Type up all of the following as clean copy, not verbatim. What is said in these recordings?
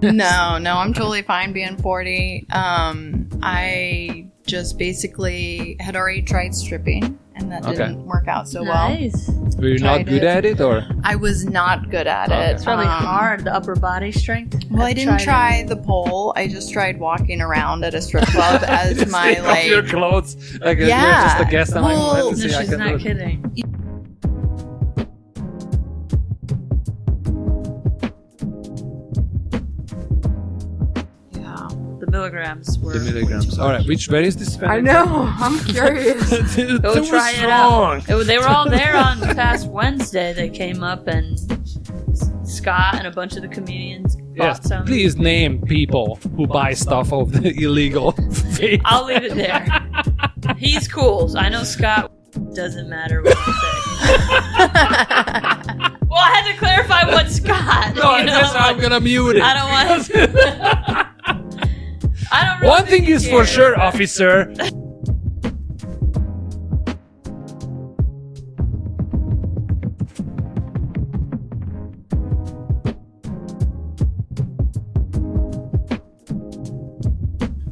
No, I'm totally fine being 40. I just basically had already tried stripping, and that didn't work out so Nice. well. Were you not good at it, or? I was not good at it. It's probably hard, the upper body strength. Well, I didn't try the pole. I just tried walking around at a strip club as my Take off your clothes. Like, you're just a guest. And Well, let me see, No, I she's can do not it. kidding. Yeah. The milligrams were... The milligrams. All right, where is this? I know. I'm curious. Go try it out. They were all there on past Wednesday. They came up and Scott and a bunch of the comedians Yes, bought some. please name people who buy stuff of the illegal faith. I'll leave it there. He's cool. So I know Scott doesn't matter what you say. Well, I had to clarify what Scott. No, you know, that's how I'm gonna mute it. I don't want to. I don't really One thing is for sure, officer.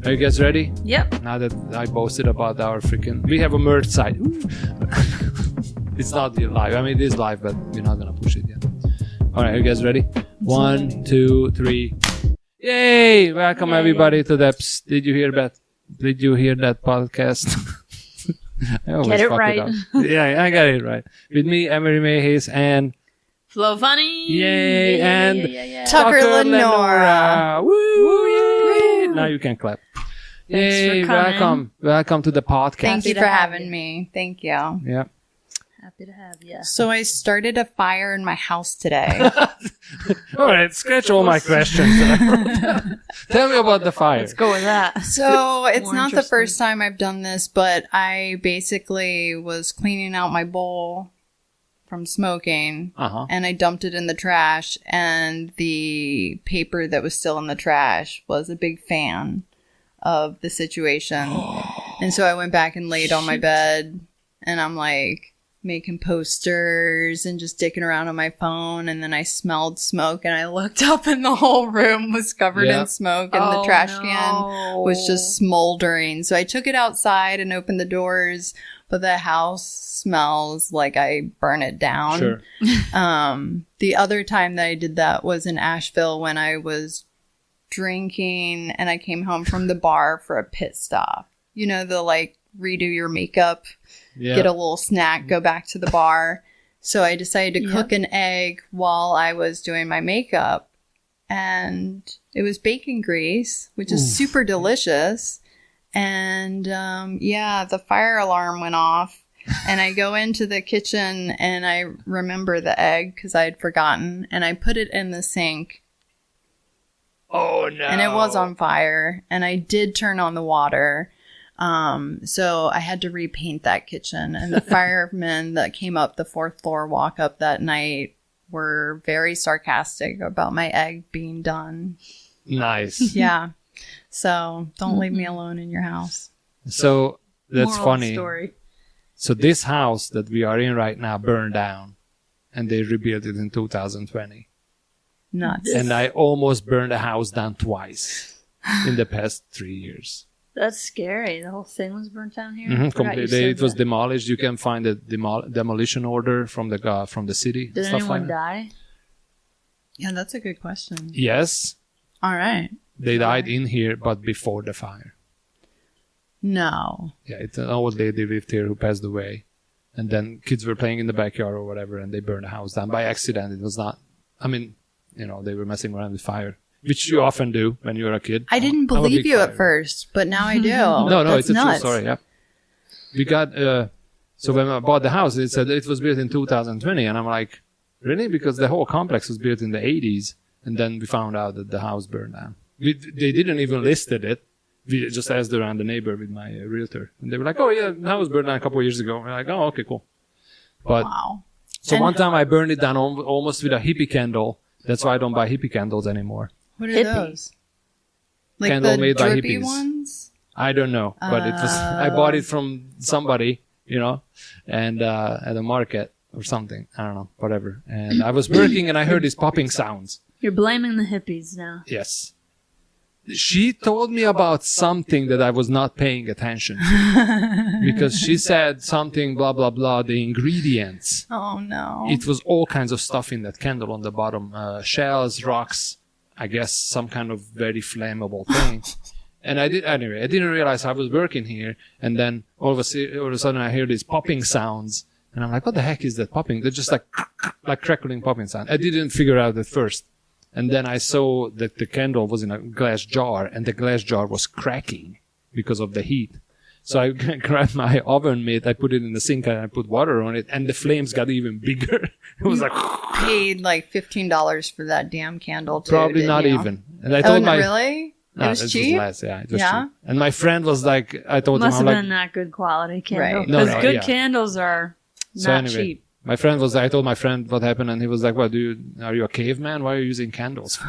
Are you guys ready? Yep. Now that I boasted about our freaking... We have a merch site. It's not live. I mean, it is live, but we're not going to push it yet. All right, are you guys ready? 1, 2, 3. Yay! Welcome everybody to the Psst. Did you hear that? Did you hear that podcast? I always Get it fuck right. up. Yeah, I got it right. With me, Imre, Mehesz, and... Flow Funny. Yay! And yeah. Tucker Lenora. Woo! Yay! Now you can clap. Thanks Yay! for coming. Welcome to the podcast. Thank you to for have having you. me. Thank you. Yeah. Happy to have you. So I started a fire in my house today. All right, scratch all my questions. Tell me about the fire. Let's go with that. So it's More not the interesting. first time I've done this, but I basically was cleaning out my bowl from smoking, Uh-huh. and I dumped it in the trash, and the paper that was still in the trash was a big fan of the situation. And so I went back and laid on my bed, and I'm like making posters and just dicking around on my phone, and then I smelled smoke, and I looked up and the whole room was covered Yeah. in smoke, and the trash can was just smoldering. So I took it outside and opened the doors, but the house smells like I burn it down. Sure. The other time that I did that was in Asheville when I was drinking and I came home from the bar for a pit stop. You know, the like redo your makeup, Yeah. get a little snack, go back to the bar. So I decided to cook an egg while I was doing my makeup. And it was bacon grease, which is super delicious. And the fire alarm went off. And I go into the kitchen and I remember the egg because I had forgotten. And I put it in the sink. Oh, no. And it was on fire. And I did turn on the water. So I had to repaint that kitchen. And the firemen that came up the 4th floor walk up that night were very sarcastic about my egg being done. Nice. Yeah. So don't leave me alone in your house. So that's Moral funny. Story. So this house that we are in right now burned down, and they rebuilt it in 2020. Nuts. And I almost burned a house down twice in the past 3 years. That's scary. The whole thing was burnt down here. Mm-hmm, I forgot you completely. said It was that. demolished. You can find a demolition order from the city. Did stuff anyone like that. die? Yeah, that's a good question. Yes, All right. they died in here, but before the fire. No. Yeah, it's an old lady lived here who passed away. And then kids were playing in the backyard or whatever, and they burned the house down by accident. It was not, I mean, they were messing around with fire, which you often do when you're a kid. I didn't I'm a believe big you at fire- first, but now I do. No, That's it's a nuts. true story, yeah. We got, so when I bought the house, it said it was built in 2020, and I'm like, really? Because the whole complex was built in the 80s, and then we found out that the house burned down. They didn't even listed it. We just asked around the neighbor with my realtor, and they were like, oh yeah, the house burned down a couple of years ago. We're like, oh, okay, cool. But Wow. so And one time I burned it down almost with a hippie candle. That's why I don't buy hippie candles anymore. What are Hippie. those? Like Candle the made by drippy hippies. ones? I don't know, but it was. I bought it from somebody, and at a market or something. I don't know, whatever. And I was working, and I heard these popping sounds, You're blaming the hippies now. Yes. She told me about something that I was not paying attention to. Because she said something, blah, blah, blah, the ingredients. Oh, no. It was all kinds of stuff in that candle on the bottom. Shells, rocks, I guess some kind of very flammable thing. And I didn't realize I was working here. And then all of a sudden I hear these popping sounds. And I'm like, what the heck is that popping? They're just like crackling popping sound. I didn't figure out at first. And then I saw that the candle was in a glass jar, and the glass jar was cracking because of the heat. So I grabbed my oven mitt, I put it in the sink, and I put water on it, and the flames got even bigger. It was like... Paid like $15 for that damn candle, too. Probably not even. And I told really? No, it was cheap? Less, yeah, it was cheap. And my friend was like, I told Must him, have been not good quality candle. Right. Because No, good yeah. candles are not cheap. My friend was, I told my friend what happened, and he was like, "What are you a caveman? Why are you using candles for?"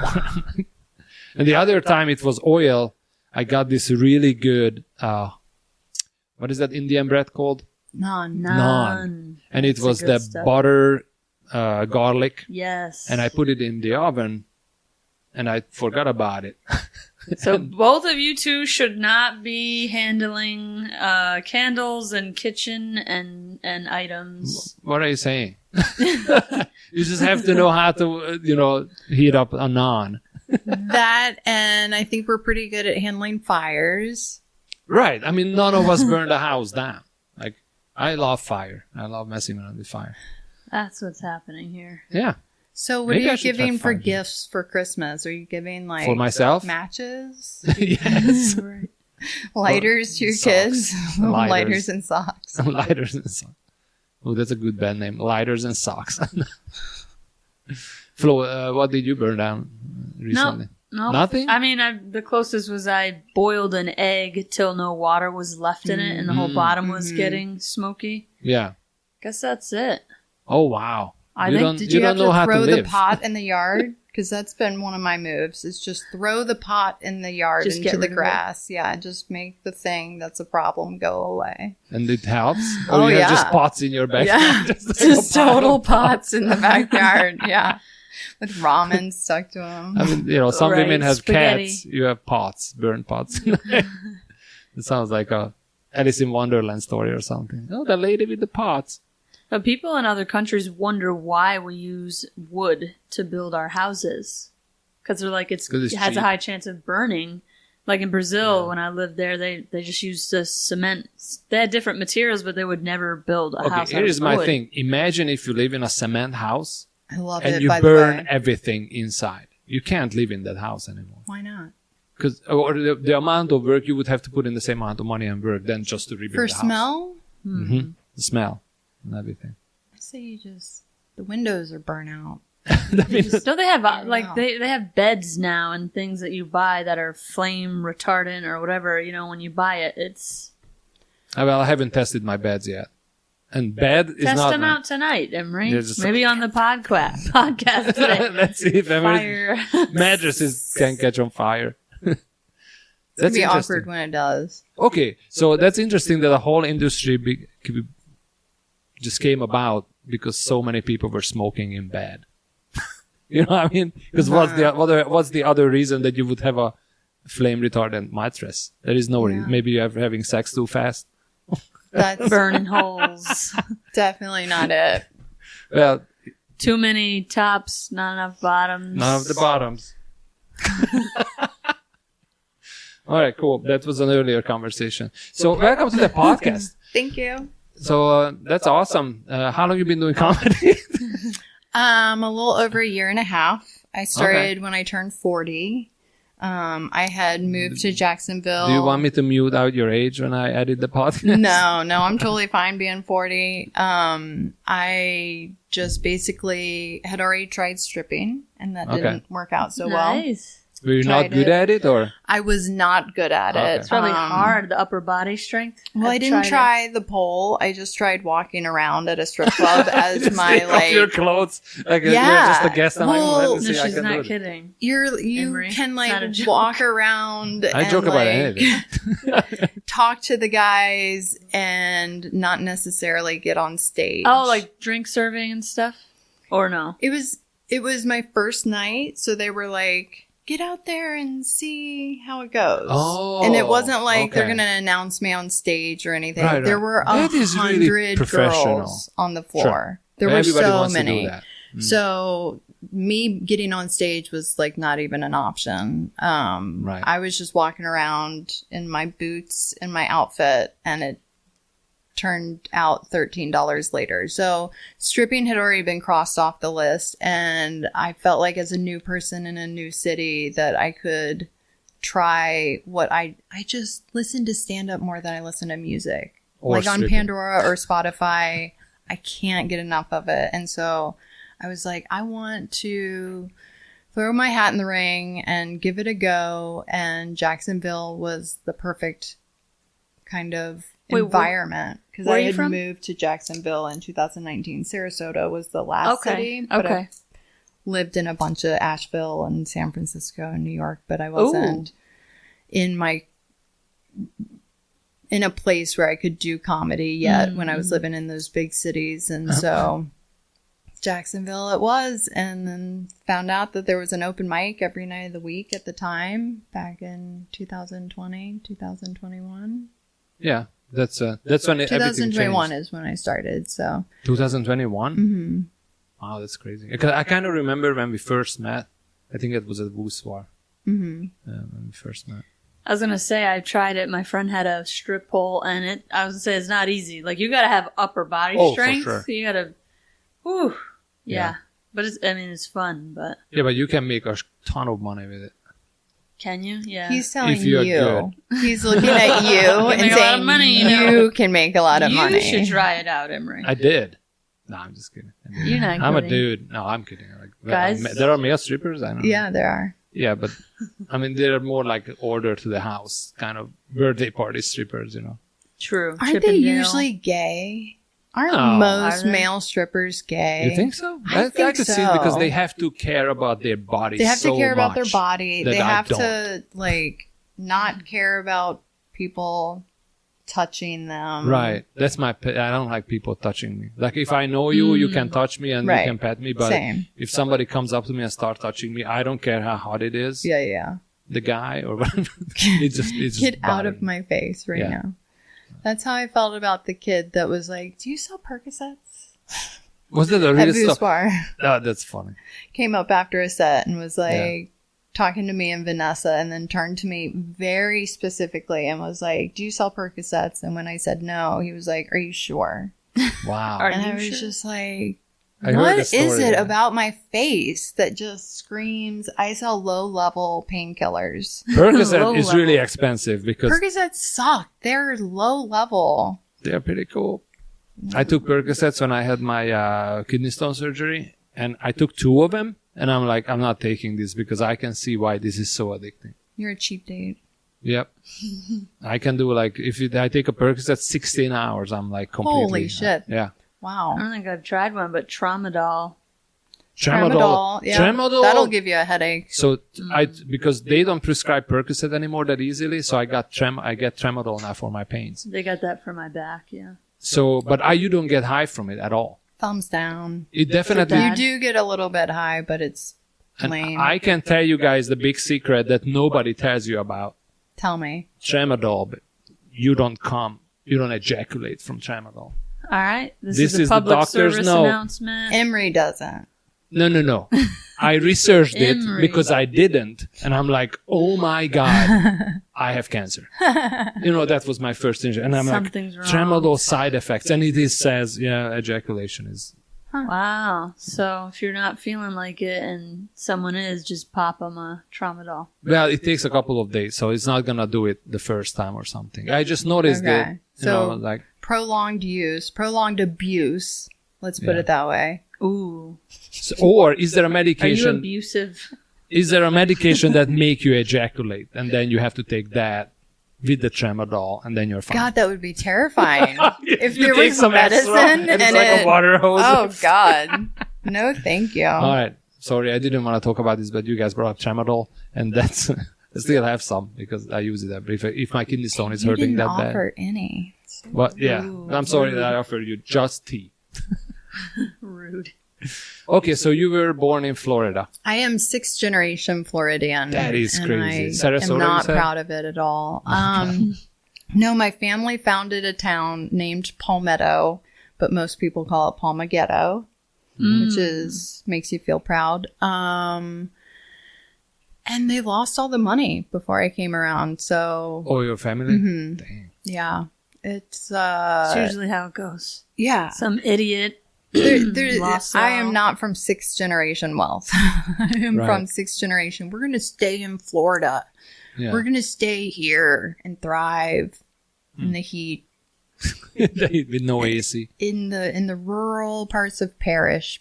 And the other time it was oil. I got this really good, what is that Indian bread called? Naan. And it That's was the good the stuff. butter, garlic, Yes. and I put it in the oven, and I forgot about it. So both of you two should not be handling candles and kitchen and items. What are you saying? You just have to know how to, heat up a naan. That, and I think we're pretty good at handling fires. Right. I mean, none of us burned the house down. Like, I love fire. I love messing around with fire. That's what's happening here. Yeah. So what Maybe are I you should giving try for fire. gifts for Christmas? Are you giving like For myself? matches? Yes. Lighters to your Socks. kids? Lighters. Lighters and socks. Lighters and socks. Oh, that's a good band name. Lighters and socks. Flo, what did you burn down recently? No. Nothing? I mean, the closest was I boiled an egg till no water was left in it and the whole bottom was getting smoky. Yeah. Guess that's it. Oh, wow. Did you have know to how throw to the live. pot in the yard? Because that's been one of my moves, is just throw the pot in the yard Just get into the rid of it. grass. Yeah, just make the thing that's a problem go away. And it helps? Oh, you have just yeah. pots in your backyard? Yeah, Just like just a pile total of pots. pots in the backyard. Yeah, with ramen stuck to them. I mean, some Right, women have spaghetti. cats. You have pots, burnt pots. It sounds like a Alice in Wonderland story or something. Oh, the lady with the pots. But people in other countries wonder why we use wood to build our houses. Because they're like, it 'Cause it's has cheap. a high chance of burning. Like in Brazil, when I lived there, they just used the cement. They had different materials, but they would never build a house Okay, out here's of my wood. thing. Imagine if you live in a cement house I love and it. you By burn the way, everything inside. You can't live in that house anymore. why not? Because the amount of work you would have to put in the same amount of money and work than just to rebuild For the house. smell, Mm-hmm. The smell and everything. I say you just the windows are burnt out. Don't they have like know. they have beds now and things that you buy that are flame retardant or whatever? When you buy it, it's Well, I haven't tested my beds yet. And bed is test not... them out tonight, Imre. They're just- Maybe on the podcast today. Let's see if Fire. mattresses can catch on fire. It's That's gonna be interesting. awkward when it does. Okay, so that's interesting that the whole industry just came about because so many people were smoking in bed. You know what I mean? Because what's the other reason that you would have a flame retardant mattress? There is no reason. Maybe you're having sex too fast. That's Burning holes. definitely not it. Well, Too many tops, not enough bottoms. none of the bottoms. All right, cool. That was an earlier conversation. So welcome to the podcast. Thank you. So that's awesome. How long have you been doing comedy? A little over a year and a half. I started when I turned 40. I had moved to Jacksonville. Do you want me to mute out your age when I edit the podcast? No, I'm totally fine being 40. I just basically had already tried stripping, and that didn't work out so well. Nice. Were you not Tried good it. at it, or? I was not good at Okay. it. It's probably hard, the upper body strength. Well, I I've didn't tried try the pole. I just tried walking around at a strip club as Just my take off your like. close. Like you're Yeah. just a guest. And Well- let me it. see. No, I she's can do not it. kidding. You Imre, can it's not a like joke. walk around. I and, joke about like, anything. talk to the guys and not necessarily get on stage. Oh, like drink serving and stuff? Or no? it was It was my first night, so they were like, get out there and see how it goes. Oh, and it wasn't like they're okay. going to announce me on stage or anything. Right, There right. were That is really 100 professional. girls on the floor. Sure. There were Everybody so wants many. to do that. So me getting on stage was like not even an option. Right. I was just walking around in my boots and my outfit, and it turned out $13 later. So stripping had already been crossed off the list, and I felt like as a new person in a new city that I could try what I just listened to stand up more than I listen to music. Or like on stripping. Pandora or Spotify, I can't get enough of it. And so I was like, I want to throw my hat in the ring and give it a go. And Jacksonville was the perfect kind of environment, because where I are you had from? moved to Jacksonville in 2019. Sarasota was the last city, but I lived in a bunch of Asheville and San Francisco and New York, but I wasn't in a place where I could do comedy yet when I was living in those big cities. And so Jacksonville it was, and then found out that there was an open mic every night of the week at the time back in 2020, 2021. Yeah, that's when everything 2021 changed. is when I started, so. 2021? Mm-hmm. Wow, that's crazy. I kind of remember when we first met. I think it was at Voussoir. Mm-hmm. When we first met. I was going to say, I tried it. My friend had a strip pole, and I was going to say, it's not easy. Like, you got to have upper body strength. For sure. You got to, whew. Yeah. Yeah. But it's fun, but. Yeah, but you can make a ton of money with it. Can you? Yeah. He's telling If you're you. He's looking at you and make a lot saying of money, you you know. can make a lot of money. You should try it out, Imre. I did. No, I'm just kidding. You're not I'm a kidding. dude. No, I'm kidding. Like, Guys? there are male strippers. I know. Yeah, there are. Yeah, but I mean, they're more like order to the house kind of birthday party strippers, you know. True. Aren't Chip they and Dale. usually gay? Aren't No. most Are they? male strippers gay? You think so? I think could see it because so. they have to care about their body. They have so to care about their much body. that They I have don't. to like not care about people touching them. Right. That's my. I don't like people touching me. Like if I know you, you can touch me and Right. you can pet me. But Same. if somebody comes up to me and start touching me, I don't care how hot it is. Yeah, yeah. The guy or whatever. It's just Get out of bothering me. my face right Yeah. now. That's how I felt about the kid that was like, "Do you sell Percocets?" Was that a At real Voos stuff? Bar. Oh, that's funny. Came up after a set and was like talking to me and Vanessa, and then turned to me very specifically and was like, "Do you sell Percocets?" And when I said no, he was like, "Are you sure?" Wow. Are And you I was sure? just like, I heard what the is story, it yeah. about my face that just screams, I sell low-level painkillers? Percocet is level. really expensive because Percocets suck. They're low-level. they're pretty cool. I took Percocets when I had my kidney stone surgery, and I took 2 of them, and I'm like, I'm not taking this because I can see why this is so addicting. You're a cheap date. Yep. I can do like, I take a Percocet 16 hours, I'm like completely. Holy shit. Yeah. Wow. I don't think I've tried one, but Tramadol. Tramadol. Yeah. Tramadol. That'll give you a headache. So because they don't prescribe Percocet anymore that easily, so I get Tramadol now for my pains. They got that for my back, yeah. So, but you don't get high from it at all. Thumbs down. It definitely. You do get a little bit high, but it's And lame. I can tell you guys the big secret that nobody tells you about. Tell me. Tramadol, but you don't ejaculate from Tramadol. All right. This This is a is the public doctor's service note. announcement. Emery doesn't. No. I researched it Emery. because I didn't. And I'm like, oh my God, I have cancer. That was my first injury. And I'm Something's like, wrong. Tramadol side effects. And it says, ejaculation is. Wow. So if you're not feeling like it and someone is, just pop them a Tramadol. Well, it takes a couple of days. So it's not going to do it the first time or something. I just noticed Okay. that, Prolonged use, prolonged abuse. Let's put Yeah. it that way. Ooh. or is there a Are you medication? abusive? Is there a medication that make you ejaculate, and then you have to take that with the Tramadol, and then you're fine? God, that would be terrifying. If You there take was some extra, medicine and it's and like it, a water hose. oh God, no, thank you. All right. Sorry, I didn't want to talk about this, but you guys brought up Tramadol, and that's I still have some because I use it every. If my kidney stone is You hurting didn't that bad, offer any. but yeah, Ooh, I'm sorry rude. that I offered you just tea. Rude. Okay, so you were born in Florida. I am 6th generation Floridian. That is and crazy. I Sarasota, am not you said? proud of it at all. No, my family founded a town named Palmetto, but most people call it Palmaghetto, which makes you feel proud. And they lost all the money before I came around. So, Oh, your family? Dang. yeah, it's It's usually how it goes. yeah. Some idiot. Lost I all. am not from 6th generation wealth. I am Right. from 6th generation. We're going to stay in Florida. Yeah. We're going to stay here and thrive in the heat. With no AC. In the rural parts of Parrish,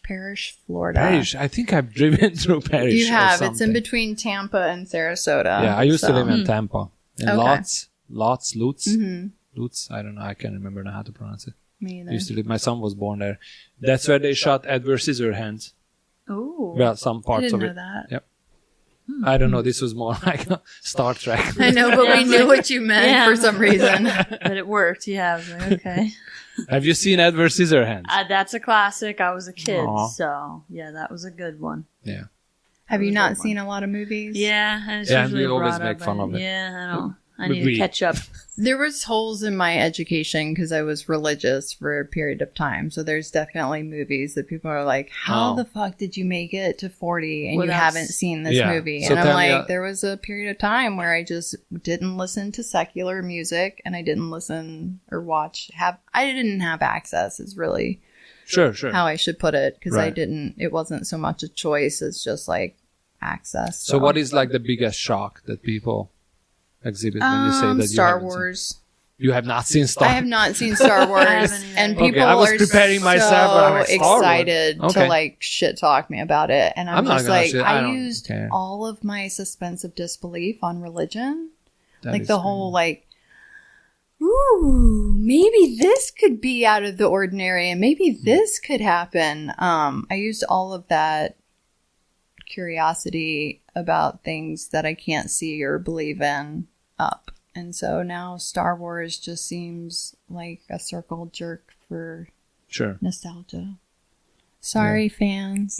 Florida. Parrish. I think I've driven through Parrish. You have. Or It's in something. between Tampa and Sarasota. Yeah, I used to so- live in Tampa. And Okay. Lutz. Mm-hmm. Lutz. I don't know. I can't remember now how to pronounce it. Me I either. used to live. My son was born there. That's where they shot Edward Scissorhands. Ooh. Well, some I parts didn't of know it. that. Yep. I don't know. This was more like Star Trek. I know, but we Yeah. knew what you meant Yeah. for some reason. But it worked. Yeah, I was like, okay. Have you seen Edward Scissorhands? That's a classic. I was a kid, Aw. so yeah, that was a good one. Yeah. Have you was a not good one. seen a lot of movies? Yeah, and it's Yeah, and usually we always brought make up, fun of it. Yeah, I know. I But need we- to catch up. There was holes in my education because I was religious for a period of time. So there's definitely movies that people are like, how Oh. the fuck did you make it to 40 and Well, you that's- haven't seen this Yeah. movie? So And I'm tell me, like, there was a period of time where I just didn't listen to secular music and I didn't listen or watch. I didn't have access is really Sure. how I should put it because Right. it wasn't so much a choice as just like access. So what is like the biggest shock that people exhibit when you say that you Star haven't Wars. Seen? You have not seen Star I have not seen Star Wars, haven't either. and Okay, people I was are preparing myself, but I'm like, so Star Wars? excited Okay. to like shit talk me about it, and I'm I'm not just gonna like, shit- I I don't used care. all of my suspense of disbelief on religion, That like is the whole like, ooh, maybe this could be out of the ordinary, and maybe this could happen. I used all of that curiosity about things that I can't see or believe in up. And so now Star Wars just seems like a circle jerk for Sure. nostalgia. Sorry, fans.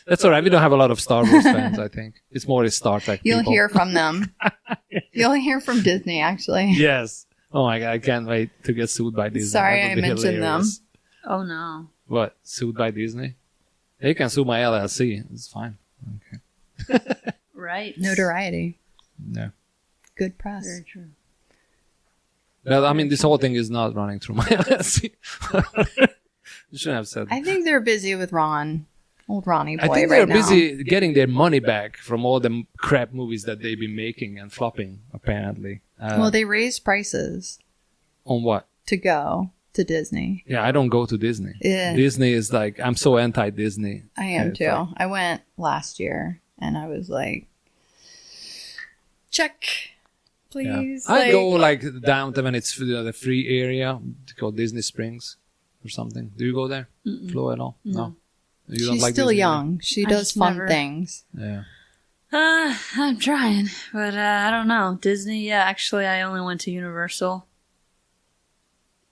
That's all right. We don't have a lot of Star Wars fans, I think. It's more Star Trek You'll people. hear from them. You'll hear from Disney, actually. Yes. Oh my God. I can't wait to get sued by Disney. Sorry That would I be mentioned them. hilarious. Oh no. What? Sued by Disney? They can sue my LLC. It's fine. Okay. Right. Notoriety. No. Good press. Very true. Well, I mean, this whole thing is not running through my LLC. You shouldn't have said. I think they're busy with Ron. Old Ronnie boy I think right they're now. busy getting their money back from all the crap movies that they've been making and flopping, apparently. Well, they raised prices On what? to go to Disney. Yeah, I don't go to Disney. Yeah. Disney is like, I'm so anti-Disney. I am It's too. like- I went last year and I was like, check, Yeah. please. I go like downtown when it's the free area called Disney Springs or something. Do you go there? Flo at all? No. You She's still Disney? young. She I does just fun never- things. Yeah. I'm trying, but I don't know. Disney, yeah, actually, I only went to Universal.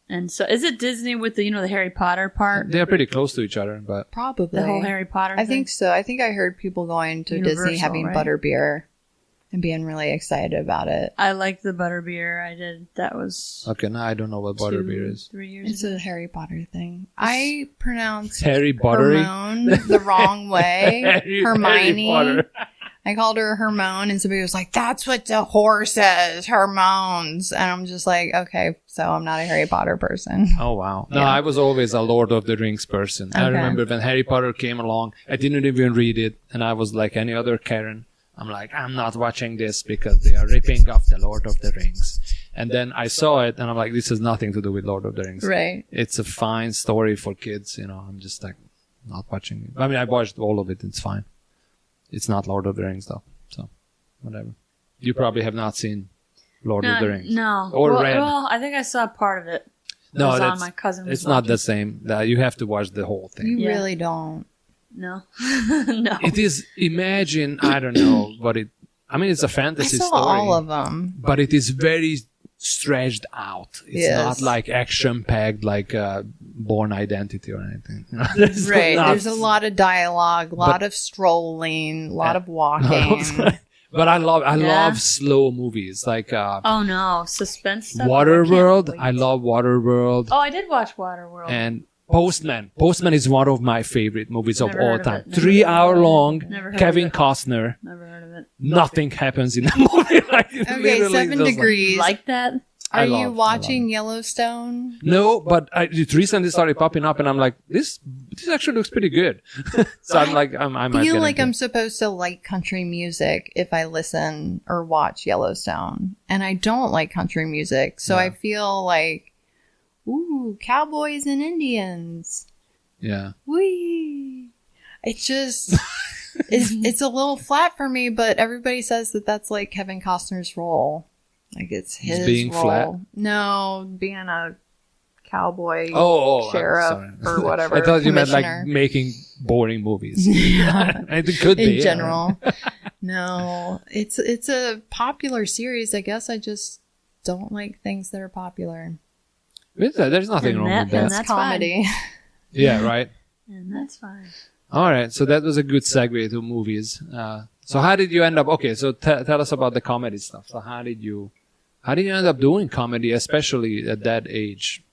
And so, is it Disney with the, the Harry Potter part? They're pretty close to each other, but Probably. The whole Harry Potter I thing? think so. I think I heard people going to Universal, Disney having right? butterbeer and being really excited about it. I liked the butterbeer. I did. That was okay, now I don't know what butterbeer is. 3 years It's ago. a Harry Potter thing. I pronounce Harry Buttery? Hermione the wrong way. Harry Hermione. Potter. I called her Hermione, and somebody was like, "That's what the whore says, Hermones." And I'm just like, okay, so I'm not a Harry Potter person. Oh, wow. No, Yeah. I was always a Lord of the Rings person. I Okay. remember when Harry Potter came along, I didn't even read it, and I was like any other Karen. I'm like, I'm not watching this because they are ripping off the Lord of the Rings. And then I saw it, and I'm like, this has nothing to do with Lord of the Rings. Right. It's a fine story for kids, I'm just like, not watching it. I mean, I watched all of it, it's fine. It's not Lord of the Rings, though, so whatever. You probably have not seen Lord of the Rings. No. Or well, read. Well, I think I saw part of it. No, It was on that's, my cousin was it's not the watching. same. You have to watch the whole thing. You Yeah. really don't. No. No. It is, imagine, I don't know, it's a I fantasy saw story. all of them. But it is very stretched out. It's Yes. not like action-packed, like Born Identity or anything. Right. There's a lot of dialogue, a lot of strolling, a lot of walking. But I love slow movies like suspense stuff. Waterworld. I love Waterworld. Oh, I did watch Waterworld. And Postman. Postman is one of my favorite movies of all time. 3 hour long. Kevin Costner. Never heard of it. Nothing happens in the movie. Okay, 7 Degrees. Like that? Are you watching Yellowstone? No, but it recently started popping up, and I'm like, this actually looks pretty good. So I'm like, I might feel like I'm supposed to like country music if I listen or watch Yellowstone, and I don't like country music, so I feel like, ooh, cowboys and Indians. Yeah. Whee! It's just, it's a little flat for me, but everybody says that that's like Kevin Costner's role. Like it's his He's being role. Flat? No, being a cowboy sheriff or whatever. I thought you meant like making boring movies. Yeah. It could be. In general. No, it's a popular series. I guess I just don't like things that are popular. There's nothing wrong with that. That's comedy. Yeah, right. And that's fine. All right, so that was a good segue to movies. So how did you end up? Okay, so tell us about the comedy stuff. So how did you end up doing comedy, especially at that age?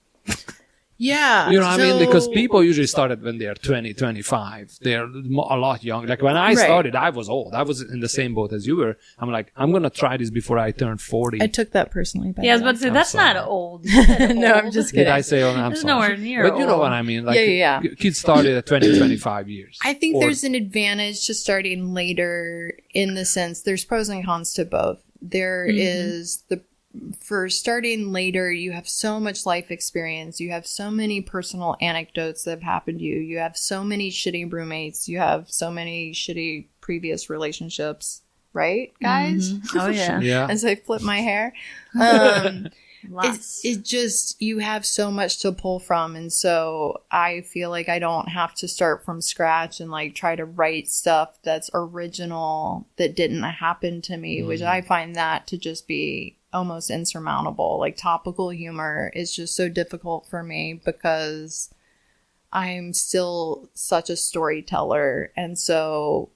Yeah. You know what I mean? Because people usually started when they're 20, 25. They're a lot younger. Like when I started, I was old. I was in the same boat as you were. I'm like, I'm going to try this before I turn 40. I took that personally. Yeah, I was about to say, that's not old. No, I'm just kidding. Did I say, I'm It's sorry. nowhere near But you know what I mean? Like, yeah. Kids started at 20, 25 years. I think there's an advantage to starting later in the sense there's pros and cons to both. There is for starting later, you have so much life experience. You have so many personal anecdotes that have happened to you. You have so many shitty roommates. You have so many shitty previous relationships. Right, guys? Oh, yeah. Yeah. As I flip my hair. It just, you have so much to pull from. And so I feel like I don't have to start from scratch and like try to write stuff that's original that didn't happen to me, which I find that to just be almost insurmountable. Like topical humor is just so difficult for me because I'm still such a storyteller. And so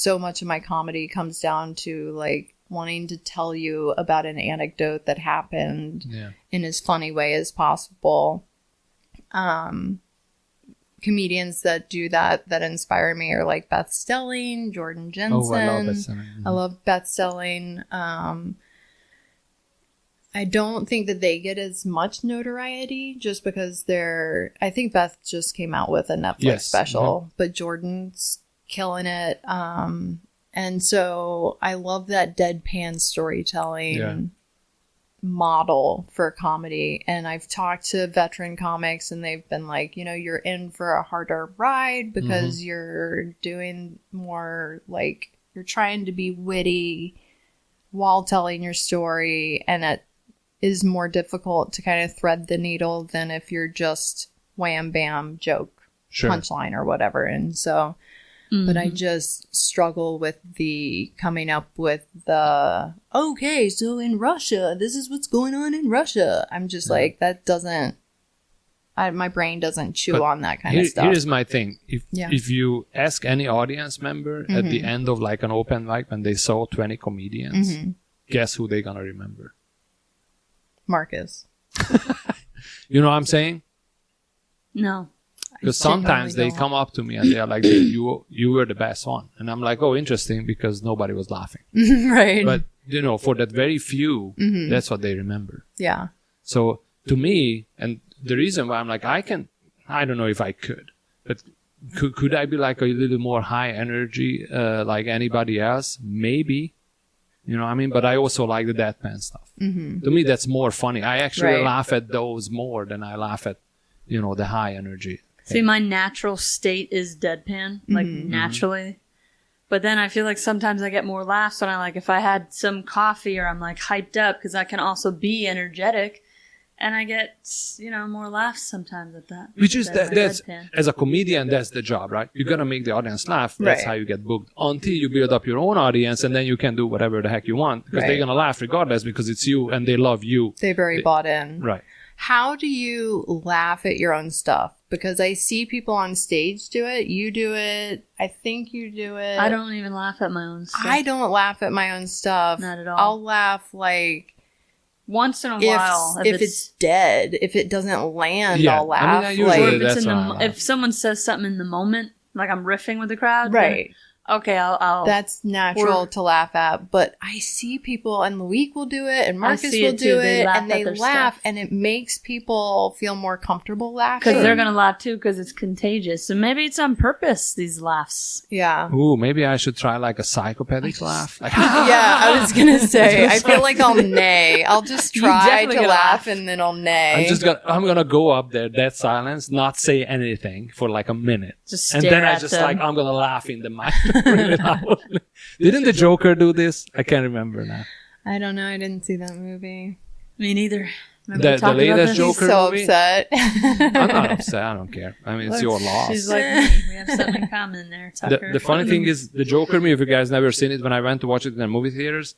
much of my comedy comes down to like wanting to tell you about an anecdote that happened in as funny way as possible. Comedians that do that inspire me are like Beth Stelling, Jordan Jensen. Oh, I love Beth Stelling. I love Beth Stelling. I don't think that they get as much notoriety just because I think Beth just came out with a Netflix special, but Jordan's killing it. And so I love that deadpan storytelling model for comedy. And I've talked to veteran comics and they've been like, you're in for a harder ride because you're doing more like, you're trying to be witty while telling your story. And it is more difficult to kind of thread the needle than if you're just wham bam joke punchline or whatever. And so, but I just struggle with the coming up with the, okay, so in Russia, this is what's going on in Russia. I'm just like, that doesn't, my brain doesn't chew on that kind of stuff. Here's my thing. If you ask any audience member at the end of like an open mic when they saw 20 comedians, guess who they're going to remember? Marcus. You know what I'm saying? No. Because sometimes they come up to me and they're like, you were the best one. And I'm like, oh, interesting, because nobody was laughing. Right. But, for that very few, that's what they remember. Yeah. So to me, and the reason why I'm like, I don't know if I could, but could I be like a little more high energy like anybody else? Maybe. You know what I mean? But I also like the deadpan stuff. To me, that's more funny. I actually laugh at those more than I laugh at, the high energy. See, my natural state is deadpan, like naturally. But then I feel like sometimes I get more laughs when if I had some coffee or I'm like hyped up because I can also be energetic. And I get, more laughs sometimes at that. Which is, that's, as a comedian, that's the job, right? You got to make the audience laugh. That's how you get booked. Until you build up your own audience, and then you can do whatever the heck you want. Because they're going to laugh regardless because it's you and they love you. They've already bought in. Right. How do you laugh at your own stuff? Because I see people on stage do it. You do it. I think you do it. I don't even laugh at my own stuff. I don't laugh at my own stuff. Not at all. I'll laugh like once in a while. If it's dead, if it doesn't land, Yeah. I'll laugh. I mean, usually or if, that's it's in what I laugh. if someone says something in the moment, like I'm riffing with the crowd, right. then, okay, I'll That's natural to laugh at. But I see people, and Loic will do it, and Marcus see will it too. do They it, laugh and at they their laugh, stuff. and it makes people feel more comfortable laughing. because they're gonna laugh too because it's contagious. And maybe it's on purpose. These laughs. Yeah. Ooh, maybe I should try like a psychopathic laugh. Like, Yeah, I was gonna say. I feel like I'll neigh. I'll just You try definitely to gonna laugh, laugh. and then I'll neigh. I'm gonna go up there, dead silence, not say anything for like a minute, Just and stare then I at just them. like I'm gonna laugh in the mic. Really loudly. Didn't the Joker do this? I can't remember now. I don't know. I didn't see that movie. Me neither. Remember The we talked about latest this? Joker He's so movie? upset. I'm not upset. I don't care. I mean, it's your loss. She's like me. We have something in common there, Tucker. The funny thing is, the Joker movie, if you guys never seen it, when I went to watch it in the movie theaters,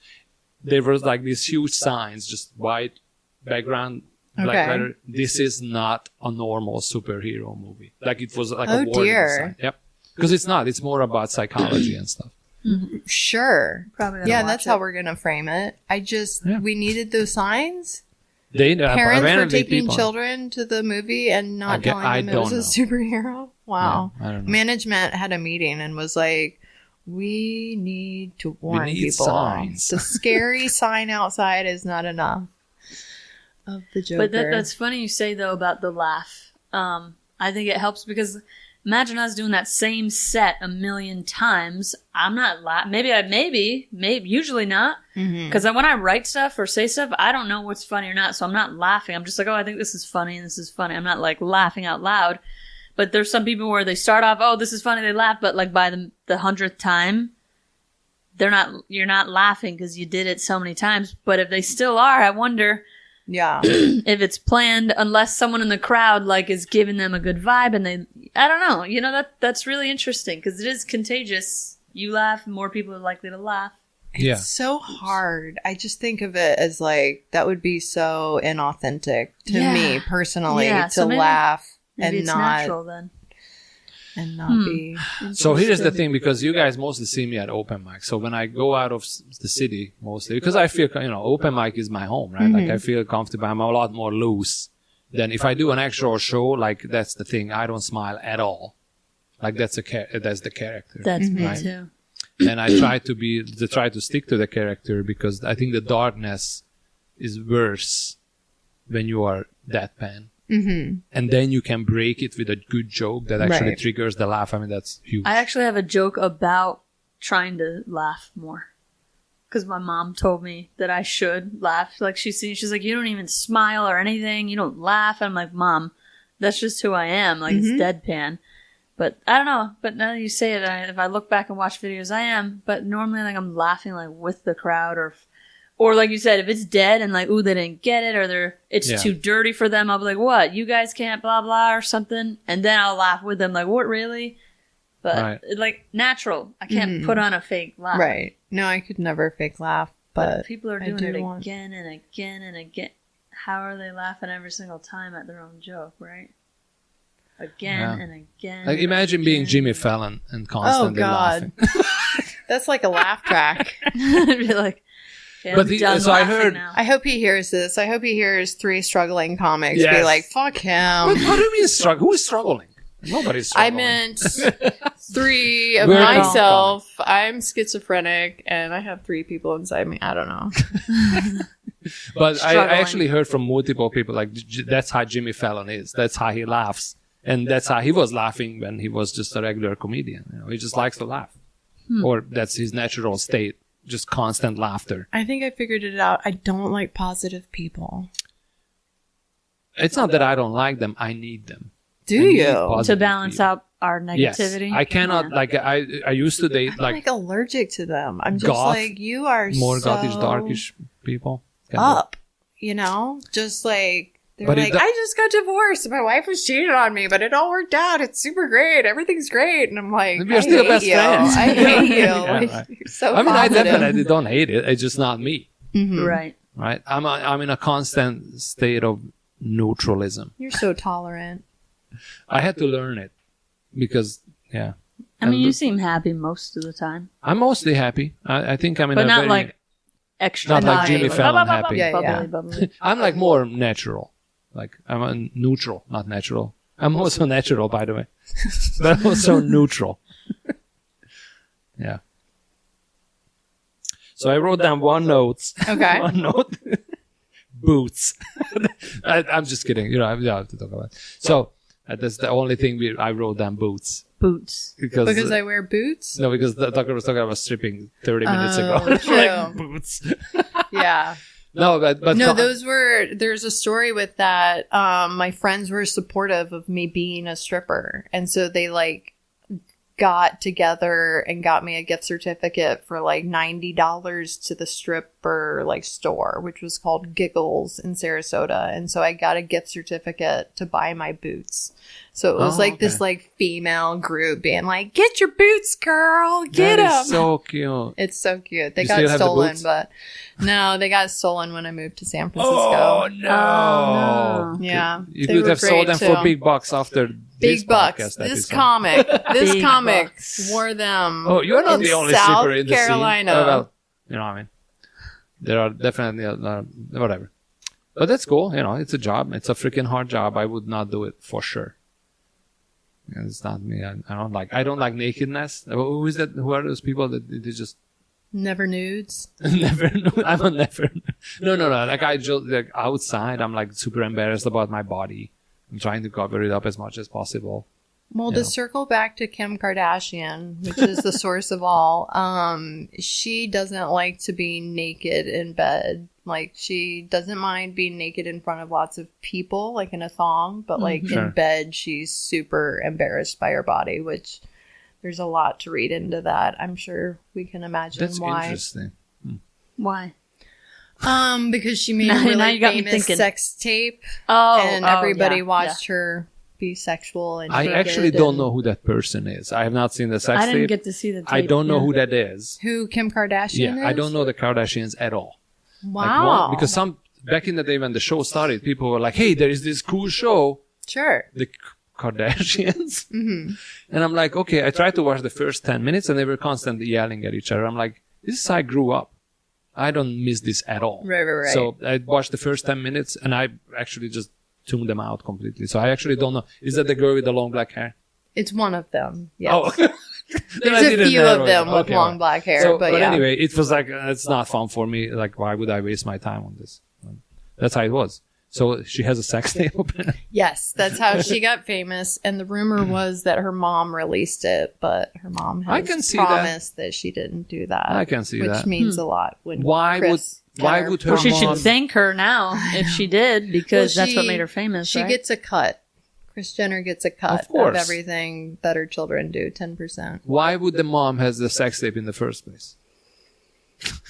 there was like these huge signs, just white background, black Okay. letter. This is not a normal superhero movie. Like it was like Oh, a warning dear. sign. Yep. Because it's not. It's more about psychology and stuff. Sure. Probably gonna Yeah, watch that's how we're gonna frame it. We needed those signs. They Parents were apparently taking people- children to the movie and not I telling them it was a don't superhero. Wow. Yeah, I don't know. Management had a meeting and was like, we need to warn need people. signs." The scary sign outside is not enough of the Joker. But that's funny you say though about the laugh. I think it helps because imagine us doing that same set a million times. I'm not laughing. Maybe, usually not. Because when I write stuff or say stuff, I don't know what's funny or not. So I'm not laughing. I'm just like, oh, I think this is funny and this is funny. I'm not like laughing out loud. But there's some people where they start off, oh, this is funny, they laugh, but like by the 100th time, you're not laughing because you did it so many times. But if they still are, I wonder Yeah. if it's planned, unless someone in the crowd like is giving them a good vibe, and I don't know. You know, that's really interesting because it is contagious. You laugh, more people are likely to laugh. Yeah. It's so hard. I just think of it as like, that would be so inauthentic to Yeah. me personally Yeah, to so maybe laugh Maybe and it's natural then. be. So here's the thing, because you guys mostly see me at open mic. So when I go out of the city, mostly, because I feel, open mic is my home, right? Like I feel comfortable. I'm a lot more loose than if I do an actual show. Like that's the thing. I don't smile at all. Like that's the character. That's me right? too. And I try to stick to the character because I think the darkness is worse when you are deadpan. Mm-hmm. And then you can break it with a good joke that actually triggers the laugh. I mean, that's huge. I actually have a joke about trying to laugh more. Because my mom told me that I should laugh. Like she's like, you don't even smile or anything. You don't laugh. And I'm like, Mom, that's just who I am. Like it's deadpan. But I don't know. But now that you say it, if I look back and watch videos, I am. But normally like I'm laughing like with the crowd or like you said, if it's dead and like, ooh, they didn't get it or it's too dirty for them, I'll be like, what? You guys can't blah, blah, or something. And then I'll laugh with them like, what, really? But like natural. I can't put on a fake laugh. Right. No, I could never fake laugh, but people are doing it again and again and again. How are they laughing every single time at their own joke, right? Again and again. Like imagine being Jimmy Fallon and constantly laughing. That's like a laugh track. I'd be like, okay, But I'm done so I laughing heard- now. I hope he hears this. I hope he hears three struggling comics be Yes. like, fuck him. What do you mean struggle? Who is struggling? Nobody's I struggling. meant three of We're not myself. I'm schizophrenic and I have three people inside me. I don't know. But I Struggling. actually heard from multiple people like that's how Jimmy Fallon is. That's how he laughs, and that's how he was laughing when he was just a regular comedian. He just likes to laugh, or that's his natural state, just constant laughter. I think I figured it out. I don't like positive people. It's not that I don't like them; I need them. Do I need you? positive to balance people. out our Yes, negativity. I cannot. Yeah. Like I used to date I'm like allergic to them. I'm just goth, like, you are more so gothish, darkish people. up, just like they're But it like, do- I just got divorced. My wife was cheating on me, but it all worked out. It's super great. Everything's great. And I'm like, Maybe you're I still hate best you. friends. I hate you. Yeah, Like, right. you're so I mean, I positive. definitely don't hate it. It's just not me. Right. Right? I'm in a constant state of neutralism. You're so tolerant. I had to learn it because, yeah. I mean, you seem happy most of the time. I'm mostly happy. I think I'm in but a not very... like extra Not like happy. Jimmy Fallon happy. Yeah, yeah. Bubbly. I'm like more natural. Like I'm a neutral, not natural. I'm also natural, by the way. But I'm also neutral. Yeah. So I wrote down one note. Okay. One note. Boots. I'm just kidding. You know, I have to talk about it. So that's the only thing I wrote down, boots. Boots. Because I wear boots? No, because the Tucker was talking about stripping 30 minutes ago. True. Like boots. Yeah. No, but no, there's a story with that. My friends were supportive of me being a stripper. And so they like got together and got me a gift certificate for like $90 to the stripper like store, which was called Giggles in Sarasota. And so I got a gift certificate to buy my boots. So it was this like female group being like, get your boots, girl, get them. So cute. It's so cute. They You got still have the stolen, boots? but no, they got stolen when I moved to San Francisco. Oh no! Oh, no. Yeah, You they could were have sold great, them for too. big bucks after this Big bucks. podcast This episode. this Big comic bucks. wore them. Oh, you're not in the only South stripper in the Carolina. scene. Well, you know what I mean. There are definitely whatever, but that's cool. You know, it's a job. It's a freaking hard job. I would not do it for sure. It's not me. I don't like nakedness. Who is that? Who are those people that they just Never nudes. never? I'm a never. No. Like I just like outside. I'm like super embarrassed about my body. I'm trying to cover it up as much as possible. Well, Yeah. to circle back to Kim Kardashian, which is the source of all, she doesn't like to be naked in bed. Like, she doesn't mind being naked in front of lots of people, like in a thong, but like Sure. in bed, she's super embarrassed by her body, which there's a lot to read into that. I'm sure we can imagine That's why. interesting. Why? Because she made Now a really you got me famous thinking. sex tape, Oh, and everybody yeah, watched her be sexual and I naked actually don't and- know who that person is. I have not seen the sex I didn't tape. get to see the tape. I don't know yeah. who that is. Who Kim Kardashian is? Yeah, I don't know the Kardashians at all. Like, Wow. because back in the day when the show started, people were like, "Hey, there is this cool show, Sure. the Kardashians," and I'm like, "Okay." I tried to watch the first 10 minutes, and they were constantly yelling at each other. I'm like, "This is how I grew up. I don't miss this at all." Right. So I watched the first 10 minutes, and I actually just tuned them out completely. So I actually don't know. Is that the girl with the long black hair? It's one of them. Yes. Oh, There's a few of them with long black hair, So, but yeah. anyway, it was like it's not fun for me. Like, why would I waste my time on this? That's how it was. So she has a sex tape open. Yes, that's how she got famous. And the rumor was that her mom released it, but her mom I has can see that. promised that she didn't do that. I can see which that. means a lot. When Why Chris why got would her Well, she mom- should thank her now if she did, because Well, that's what she- made her famous. She right? gets a cut. Kris Jenner gets a cut Of course. everything that her children do, 10%. Why would the mom has the sex tape in the first place?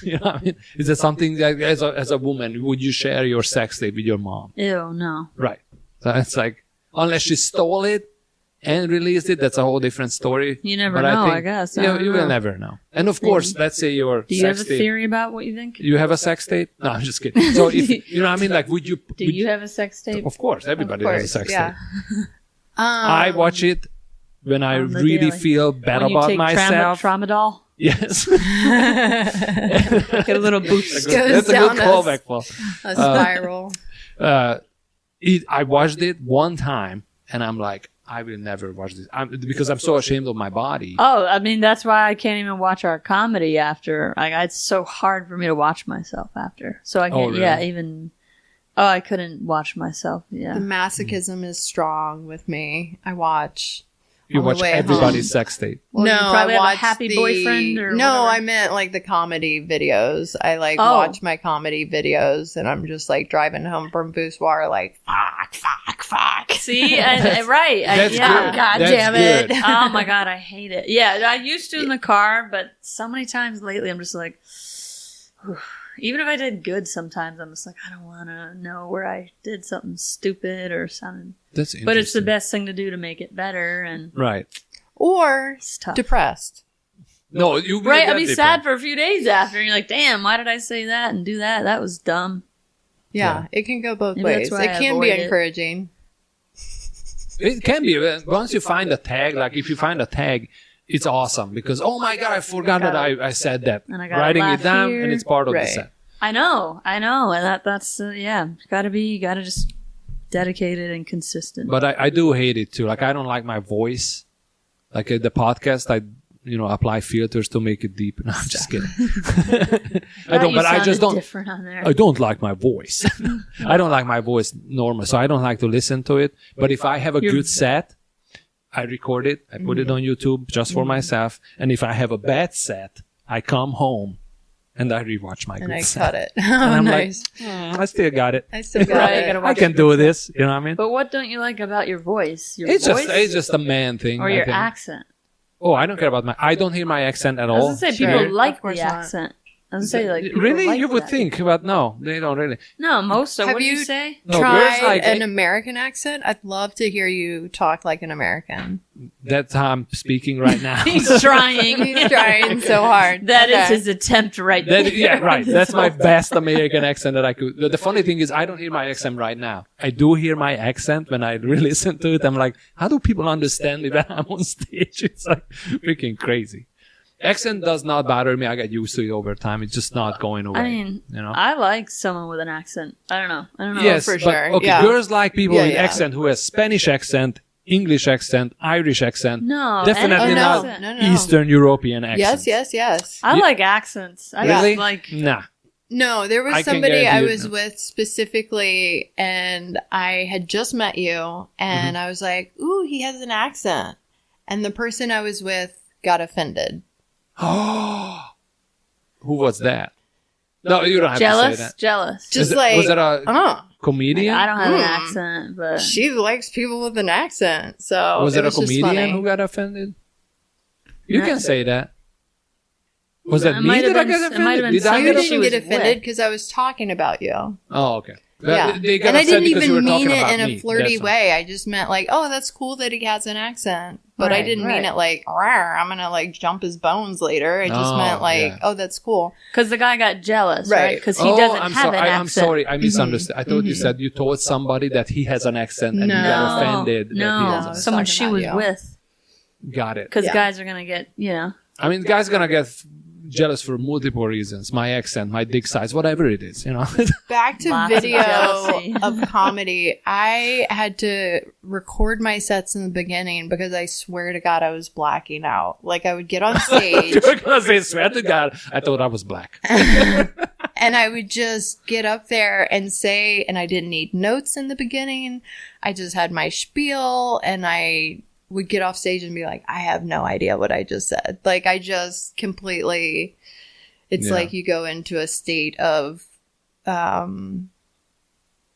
You know what I mean? Is it something like as a woman, would you share your sex tape with your mom? Ew, no. Right. So it's like, unless she stole it and released it, that's a whole different story. You never But know, I think- guess. I You, don't you will know. never know. And of course, let's say your Do you have sex a tape. theory about what you think? You have a sex tape? No, I'm just kidding. So if you know what I mean, like, would you? Do you have a sex tape? Of course, everybody Of has a course, sex yeah. tape. I watch it when I On the really daily. feel bad When you about take myself. tramadol, Yes, get a little boost. that's a good down callback, Paul. a spiral. I watched it one time, and I'm like, I will never watch this because I'm so ashamed of my body. Oh, I mean, that's why I can't even watch our comedy after. Like, it's so hard for me to watch myself after. So I can't, really? yeah, even. Oh, I couldn't watch myself. The Yeah. masochism is strong with me. I watch. You on the watch way everybody's home. sex tape. Well, no, you probably I have a watch happy the... boyfriend or no, whatever. I meant like the comedy videos. I like Oh. watch my comedy videos, and I'm just like driving home from Boussoir, like fuck. See, right? That's yeah. good. God That's damn it. good. Oh my god, I hate it. Yeah, I used to in the car, but so many times lately, I'm just like, even if I did good, sometimes I'm just like, I don't want to know where I did something stupid or something. That's But it's the interesting. best thing to do to make it better, and Right. Or it's tough. depressed. No, you Right, I'll be sad for a few days after, and you're like, damn, why did I say that and do that? That was dumb. Yeah, it can go both Maybe ways. that's why It I can be avoid it. encouraging. It can be. Once you find a tag, like if you find a tag, it's awesome because, oh my God, I forgot that I said that. And I gotta Writing it laugh down here. and it's part of the Right. set. I know. And that's, gotta just dedicated and consistent. But I do hate it too. Like I don't like my voice. Like the podcast, I apply filters to make it deep. No, I'm just kidding. I don't. You But I just sounded don't. different on there. I don't like my voice. I don't like my voice normal, so I don't like to listen to it. But if I have a good set, I record it. I put it on YouTube just for myself. And if I have a bad set, I come home and I rewatch my And good I set. cut it. And Oh, I'm nice. like, I still got it. I still got Right, it. gotta I can do this. You know what I mean? But what don't you like about your voice? Your It's voice just a man thing. or I your think. accent? Oh, I don't care about I don't hear my accent at I all. was gonna say Sure. people like Of course the not. accent. I was gonna say like people Really? like You would that. think, but no, they don't really. No, most of Have what do you you- say? No, Tried girls like an American accent? I'd love to hear you talk like an American. That's how I'm speaking right now. He's trying. He's trying so hard. That is Okay. his attempt right there. Yeah, right. That's my best American accent that I could. The funny thing is, I don't hear my accent right now. I do hear my accent when I re-listen to it. I'm like, how do people understand me when I'm on stage? It's like freaking crazy. Accent does not bother me. I got used to it over time. It's just not going away. I mean, you know. I like someone with an accent. I don't know. Yes, for but, sure. okay, Yeah. girls like people Yeah, with yeah. accent who has Spanish accent, English accent, Irish accent. No, Definitely any not accent. No. Eastern European accent. Yes. I You- like accents. I Really? just like Nah. No, there was I can somebody I guarantee was it. with specifically, and I had just met you, and I was like, ooh, he has an accent. And the person I was with got offended. Who was that? No, you don't have to say jealous. that. Jealous. Just Was it a oh, comedian? I don't have an Mm. accent, but she likes people with an accent. So Was it a was just comedian funny. who got offended? You No. can say that. Was that It me might that have I been- got it might offended? have been Did I You get somebody she didn't was get offended with. because I was talking about you. Oh, okay. Yeah. They got And I upset didn't because you were even mean talking it about in a me. flirty That's way. I just meant like, oh, that's cool that he has an accent. But I Right, didn't right. mean it like, "Rawr, I'm going to like jump his bones later. I just Oh, meant like, yeah. oh, that's cool. because the guy got jealous, right? Right. Because he doesn't I'm have sorry. an accent. I'm sorry. I misunderstood. I thought you said you told somebody that he has an accent and he got No. offended. that he has No, an- I was someone talking she about was you. with. Got it. Because Yeah. guys are gonna get, I mean, guys gonna get jealous for multiple reasons. My accent, my dick size, whatever it is, you know. Back to Lots of video jealousy. of comedy. I had to record my sets in the beginning because I swear to God I was blacking out. Like I would get on stage you were gonna say, swear to God, I thought I was black. and I would just get up there and say, and I didn't need notes in the beginning. I just had my spiel and I would get off stage and be like, I have no idea what I just said. Like I just completely, it's Yeah. like you go into a state of,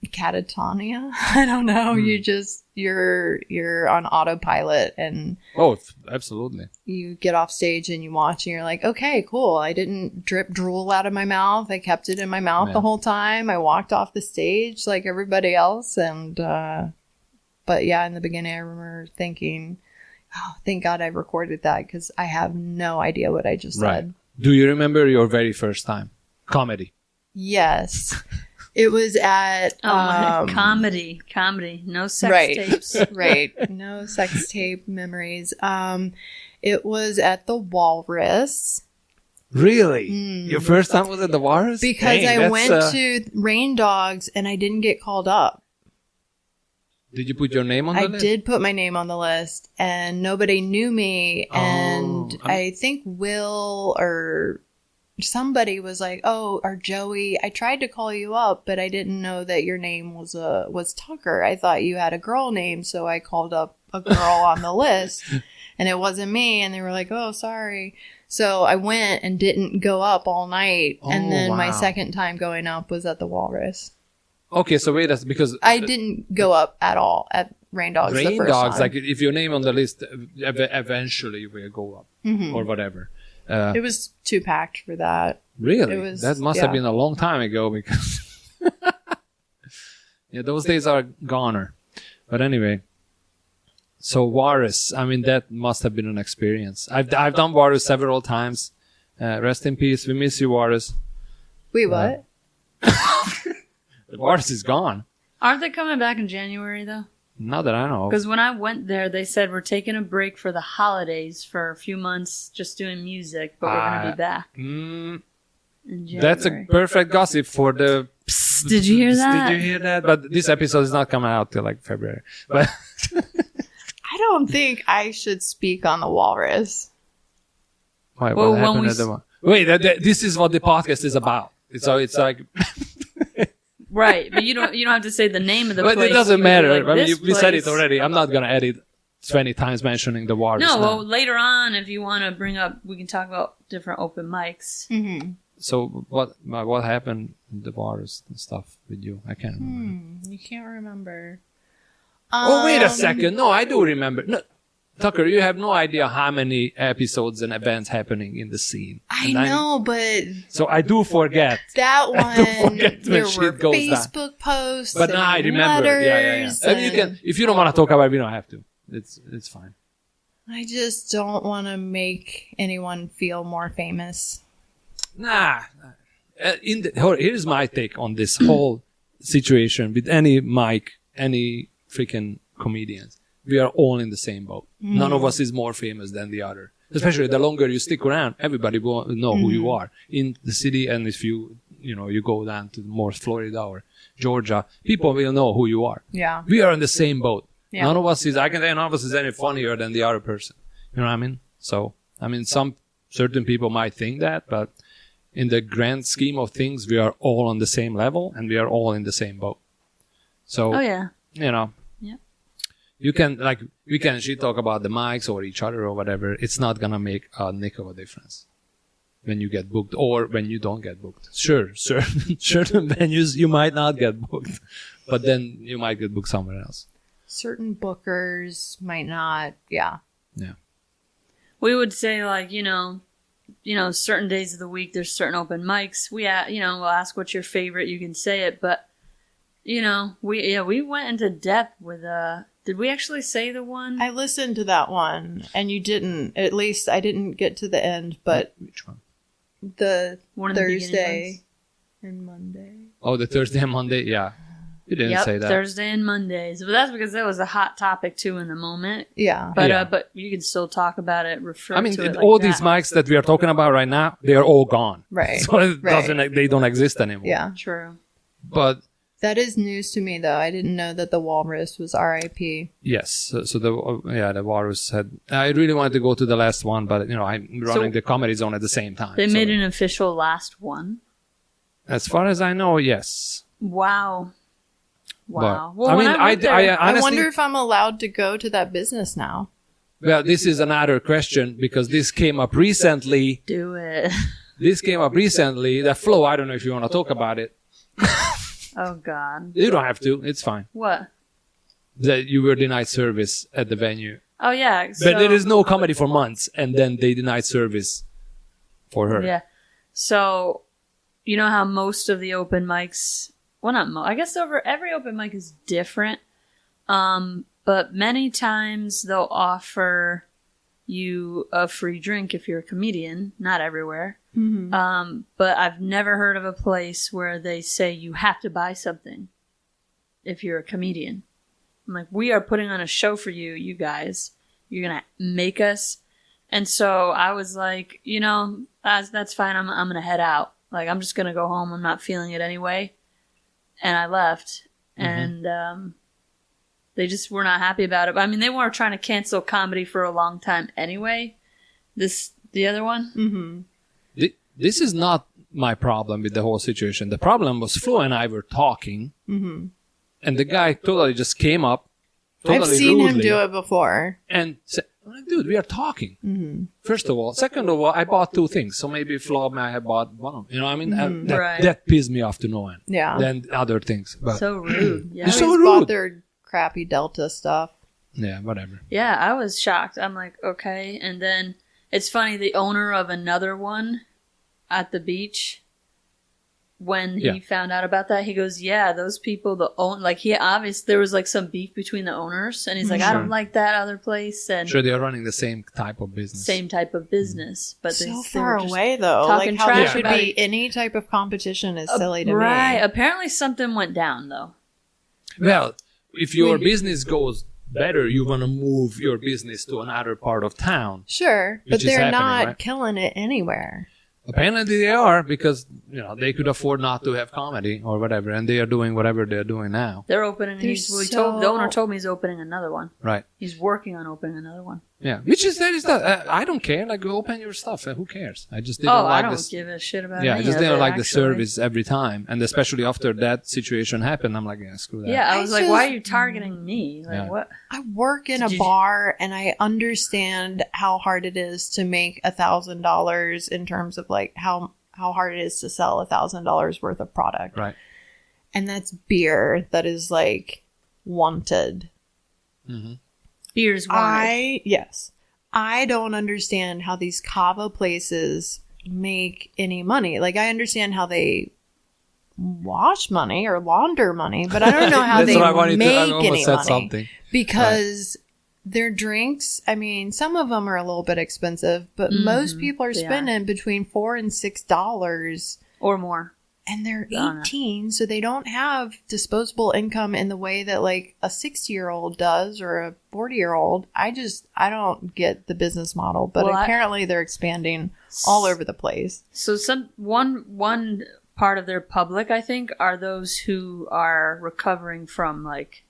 catatonia. I don't know. You just, you're on autopilot and Oh, absolutely. you get off stage and you watch and you're like, okay, cool. I didn't drip drool out of my mouth. I kept it in my mouth Yeah. the whole time. I walked off the stage like everybody else. And, but yeah, in the beginning, I remember thinking, oh, thank God I recorded that because I have no idea what I just Right. said. Do you remember your very first time? Comedy. Yes. It was at, comedy, no sex right. tapes. Right. No sex tape memories. It was at the Walrus. Really? Your first time was at the Walrus? Because Dang, I that's, went to Rain Dogs and I didn't get called up. Did you put your name on the I list? did put my name on the list and nobody knew me. And I think Will or somebody was like, oh, or Joey, I tried to call you up, but I didn't know that your name was Tucker. I thought you had a girl name. So I called up a girl on the list and it wasn't me. And they were like, oh, sorry. So I went and didn't go up all night. Oh, And then my wow. second time going up was at the Walrus. Okay, so wait, that's because I didn't go up at all at Rain Dogs the Rain first Dogs, time. like if your name on the list, eventually will go up or whatever. It was too packed for that. Really? It was- That must have yeah. been a long time ago because yeah, those days are goner. But anyway, so Walrus, I mean, that must have been an experience. I've done Walrus several times. Rest in peace. We miss you, Walrus. Wait, what? The Walrus is gone. Aren't they coming back in January, though? Not that I know of. Because when I went there, they said we're taking a break for the holidays for a few months, just doing music, but we're going to be back in January. That's a perfect gossip for the... Psst, did you hear that? Did you hear that? But this episode is not coming out till like February. But I don't think I should speak on the Walrus. Wait, Well, what when happened we at the one? Wait, this is what the podcast is about. So it's like... Right, but you don't have to say the name of the But place. it doesn't You can be matter. like, I mean, "This we said it place." already. I'm not going to edit 20 times mentioning the Walrus. No, now. well, later on, if you want to bring up, we can talk about different open mics. Mm-hmm. So what happened in the Walrus and stuff with you? I can't remember. You can't remember. Oh, wait a second. No, I do remember. No, Tucker, you have no idea how many episodes and events happening in the scene. I know, but So I do forget. that one, forget when there shit were goes down. Facebook posts. But now I remember. Letters, I mean, you can, if you don't want to talk about it, you don't have to. It's fine. I just don't want to make anyone feel more famous. Nah. Here's my take on this whole situation with any mic, any freaking comedians. We are all in the same boat. None of us is more famous than the other. Especially the longer you stick around, everybody will know who you are in the city. And if you go down to more Florida or Georgia, people will know who you are. Yeah. We are in the same boat. Yeah. None of us is any funnier than the other person. You know what I mean? So, I mean, certain people might think that, but in the grand scheme of things, we are all on the same level and we are all in the same boat. So, Oh, yeah. you know, Yeah. we can shit talk about the mics or each other or whatever. It's not going to make a nick of a difference when you get booked or when you don't get booked. Sure, certain venues you might not get booked, but then you might get booked somewhere else. Certain bookers might not. Yeah. Yeah. We would say, like, certain days of the week, there's certain open mics. We'll ask what's your favorite. You can say it, but, we went into depth with, did we actually say the one? I listened to that one, and you didn't. At least I didn't get to the end, but Which one? the One of the beginning Thursday and Monday. Oh, the Thursday and Monday? Yeah. You didn't say that. Thursday and Mondays. But that's because that was a hot topic, too, in the moment. Yeah. But Yeah. but you can still talk about it, refer I mean, to it like all that. these mics that we are talking about right now, they are all gone. Right. So it Right. they don't exist anymore. Yeah. True. But That is news to me, though. I didn't know that the Walrus was RIP. yes, so the Walrus had. I really wanted to go to the last one, but I'm running the Comedy Zone at the same time. They so made an official last one. As far as I know, yes. Wow. Wow. But, I mean, honestly, I wonder if I'm allowed to go to that business now. Well, this is another question because this came up recently. do it. That Flo, I don't know if you want to talk about it. Oh, God. You don't have to. It's fine. What? That you were denied service at the venue. Oh, yeah. But there is no comedy for months, and then they denied service for her. Yeah. So, you know how most of the open mics, well, not most, I guess every open mic is different. But many times they'll offer you a free drink if you're a comedian. Not everywhere. Mm-hmm. But I've never heard of a place where they say you have to buy something if you're a comedian. I'm like, we are putting on a show for you, you guys. You're going to make us. And so I was like, that's fine. I'm going to head out. Like, I'm just going to go home. I'm not feeling it anyway. And I left. Mm-hmm. And they just were not happy about it. But, I mean, they weren't trying to cancel comedy for a long time anyway. The other one? Mm-hmm. This is not my problem with the whole situation. The problem was Flo and I were talking, Mm-hmm. and the guy totally just came up. Totally I've seen him rudely, do it before. and said, dude, we are talking. Mm-hmm. First of all. Second of all, I bought 2 things. So maybe Flo might have bought one of them. You know what I mean? And Right. that pissed me off to no end. Yeah. Than other things. But So rude. Yeah. You're so Always rude. bought their crappy Delta stuff. yeah, whatever. Yeah, I was shocked. I'm like, okay. And then it's funny, the owner of another one at the beach, when he found out about that, he goes, yeah, those people, there was like some beef between the owners, and he's like, I don't like that other place. And sure, they are running the same type of business. But so far away, though. Like, how there should be any type of competition is silly to me. Right. Apparently something went down, though. Well, if your business goes better, you want to move your business to another part of town. Sure, but they're not killing it anywhere. Apparently they are, because they could afford not to have comedy or whatever, and they are doing whatever they're doing now. They're opening. The owner told me he's opening another one. Right. He's working on opening another one. Yeah, I don't care. Like, go open your stuff. Who cares? I just didn't I don't give a shit about. Yeah, I just didn't like the service every time, and especially after that situation happened, I'm like, yeah, screw that. Yeah, I was like, why are you targeting me? Like, what? I work in a bar, and I understand how hard it is to make $1,000 in terms of like how hard it is to sell $1,000 worth of product. Right. And that's beer that is like wanted. Mm-hmm. Beer's wanted. Yes. I don't understand how these kava places make any money. Like, I understand how they wash money or launder money, but I don't know how they make any money. Because their drinks, I mean, some of them are a little bit expensive, but most people are spending between $4 and $6 or more. And they're 18, so they don't have disposable income in the way that like a 60-year-old does or a 40-year-old. I don't get the business model, but apparently they're expanding all over the place. So one part of their public, I think, are those who are recovering from like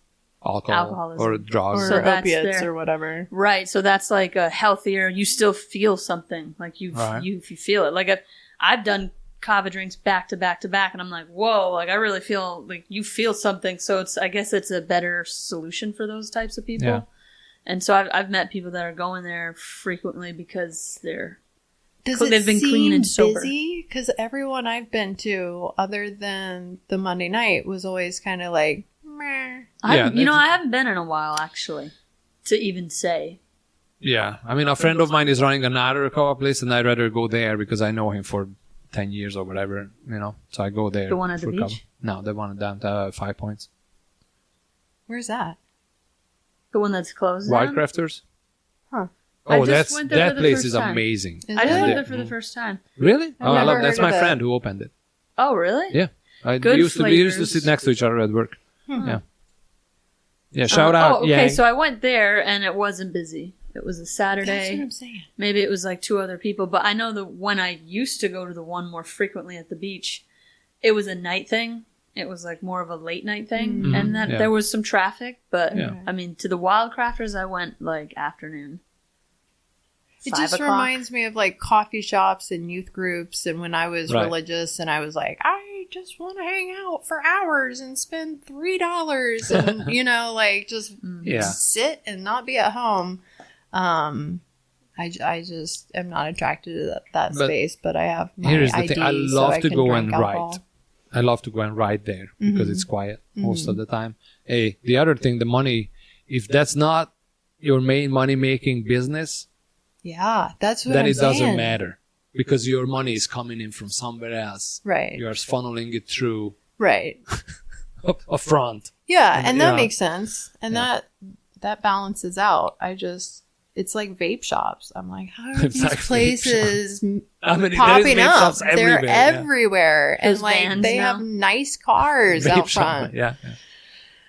alcoholism or drugs or opiates or whatever. Right. So that's like a healthier. You still feel something, like you feel it. Like I've done kava drinks back to back to back, and I'm like, whoa, like I really feel like you feel something. So I guess it's a better solution for those types of people. Yeah. And so I've met people that are going there frequently because they've been clean and sober. Busy? Because everyone I've been to, other than the Monday night, was always kind of like, meh. I haven't been in a while actually, to even say. Yeah, I mean, a friend of mine is running another kava place, and I'd rather go there because I know him for 10 years or whatever, so I go there. The one at the beach? Cover. No, the one down to 5 Points. Where's that? The one that's closed Wild Crafters? Huh. Oh, that place is amazing. I just went there for the first time. Really? I love it. That's my friend who opened it. Oh, really? Yeah. We used to sit next to each other at work. Yeah. Yeah, shout out. Oh, okay, so I went there and it wasn't busy. It was a Saturday. That's what I'm saying. Maybe it was like 2 other people. But I know that when I used to go to the one more frequently at the beach, it was a night thing. It was like more of a late night thing. Mm-hmm. And there was some traffic. But, I mean, to the Wildcrafters, I went like afternoon. It just reminds me of like coffee shops and youth groups. And when I was religious and I was like, I just want to hang out for hours and spend $3 and, like just sit and not be at home. I just am not attracted to that space, but I have my here's the ID, thing. I love to go and alcohol. write. I love to go and write there because it's quiet most of the time. Hey, the other thing, the money, if that's not your main money-making business, that's what then I'm it doesn't saying. matter because your money is coming in from somewhere else. Right. You are funneling it through a front. Yeah, and that makes sense. And that balances out. It's like vape shops. I'm like, how are these places popping up? They're everywhere. And like they have nice cars out front. Yeah.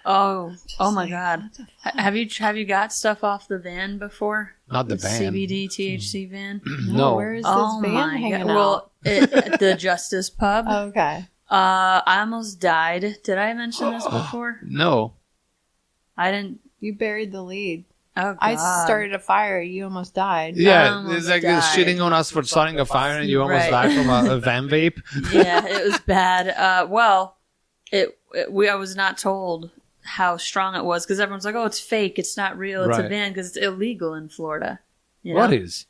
Oh my God. Have you got stuff off the van before? Not the van. CBD, THC van? No. Where is this van hanging out? Well, at the Justice Pub. Okay. I almost died. Did I mention this before? No. I didn't. You buried the lead. Oh, God. I started a fire. You almost died. Yeah, it's like shitting on us for starting a fire and you almost died from a van vape. Yeah, it was bad. I was not told how strong it was because everyone's like, oh, it's fake. It's not real. It's a van because it's illegal in Florida. What is?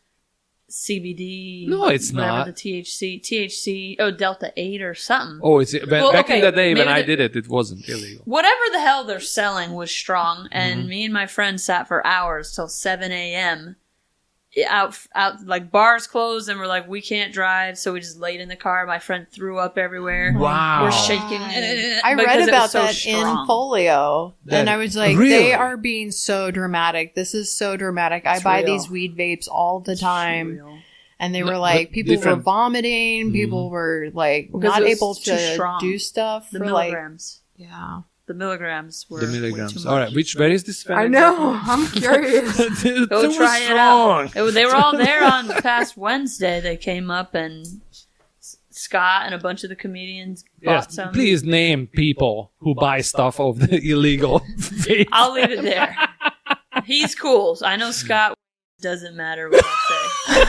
CBD. No, it's not. The THC. Oh, Delta 8 or something. Oh, back in the day when I did it, it wasn't illegal. Whatever the hell they're selling was strong, and me and my friend sat for hours till 7 a.m. out like bars closed and we're like, we can't drive, so we just laid in the car. My friend threw up everywhere. Wow. We're shaking. I read because it was about so that strong. in Folio, and I was like, Really? they are being so dramatic. This is so dramatic. I It's buy real. these weed vapes all the time. Real. And they No, were like, but people were different- vomiting. People were like Because not it was able too to strong. do stuff The for like, milligrams. yeah. The milligrams were The way milligrams. too All much. right. Where is this? I know. I'm curious. Go try it out. They were all there on past Wednesday. They came up and Scott and a bunch of the comedians bought Yes, some. please name people who buy stuff of the illegal vape. I'll leave it there. He's cool. I know Scott doesn't matter what I say.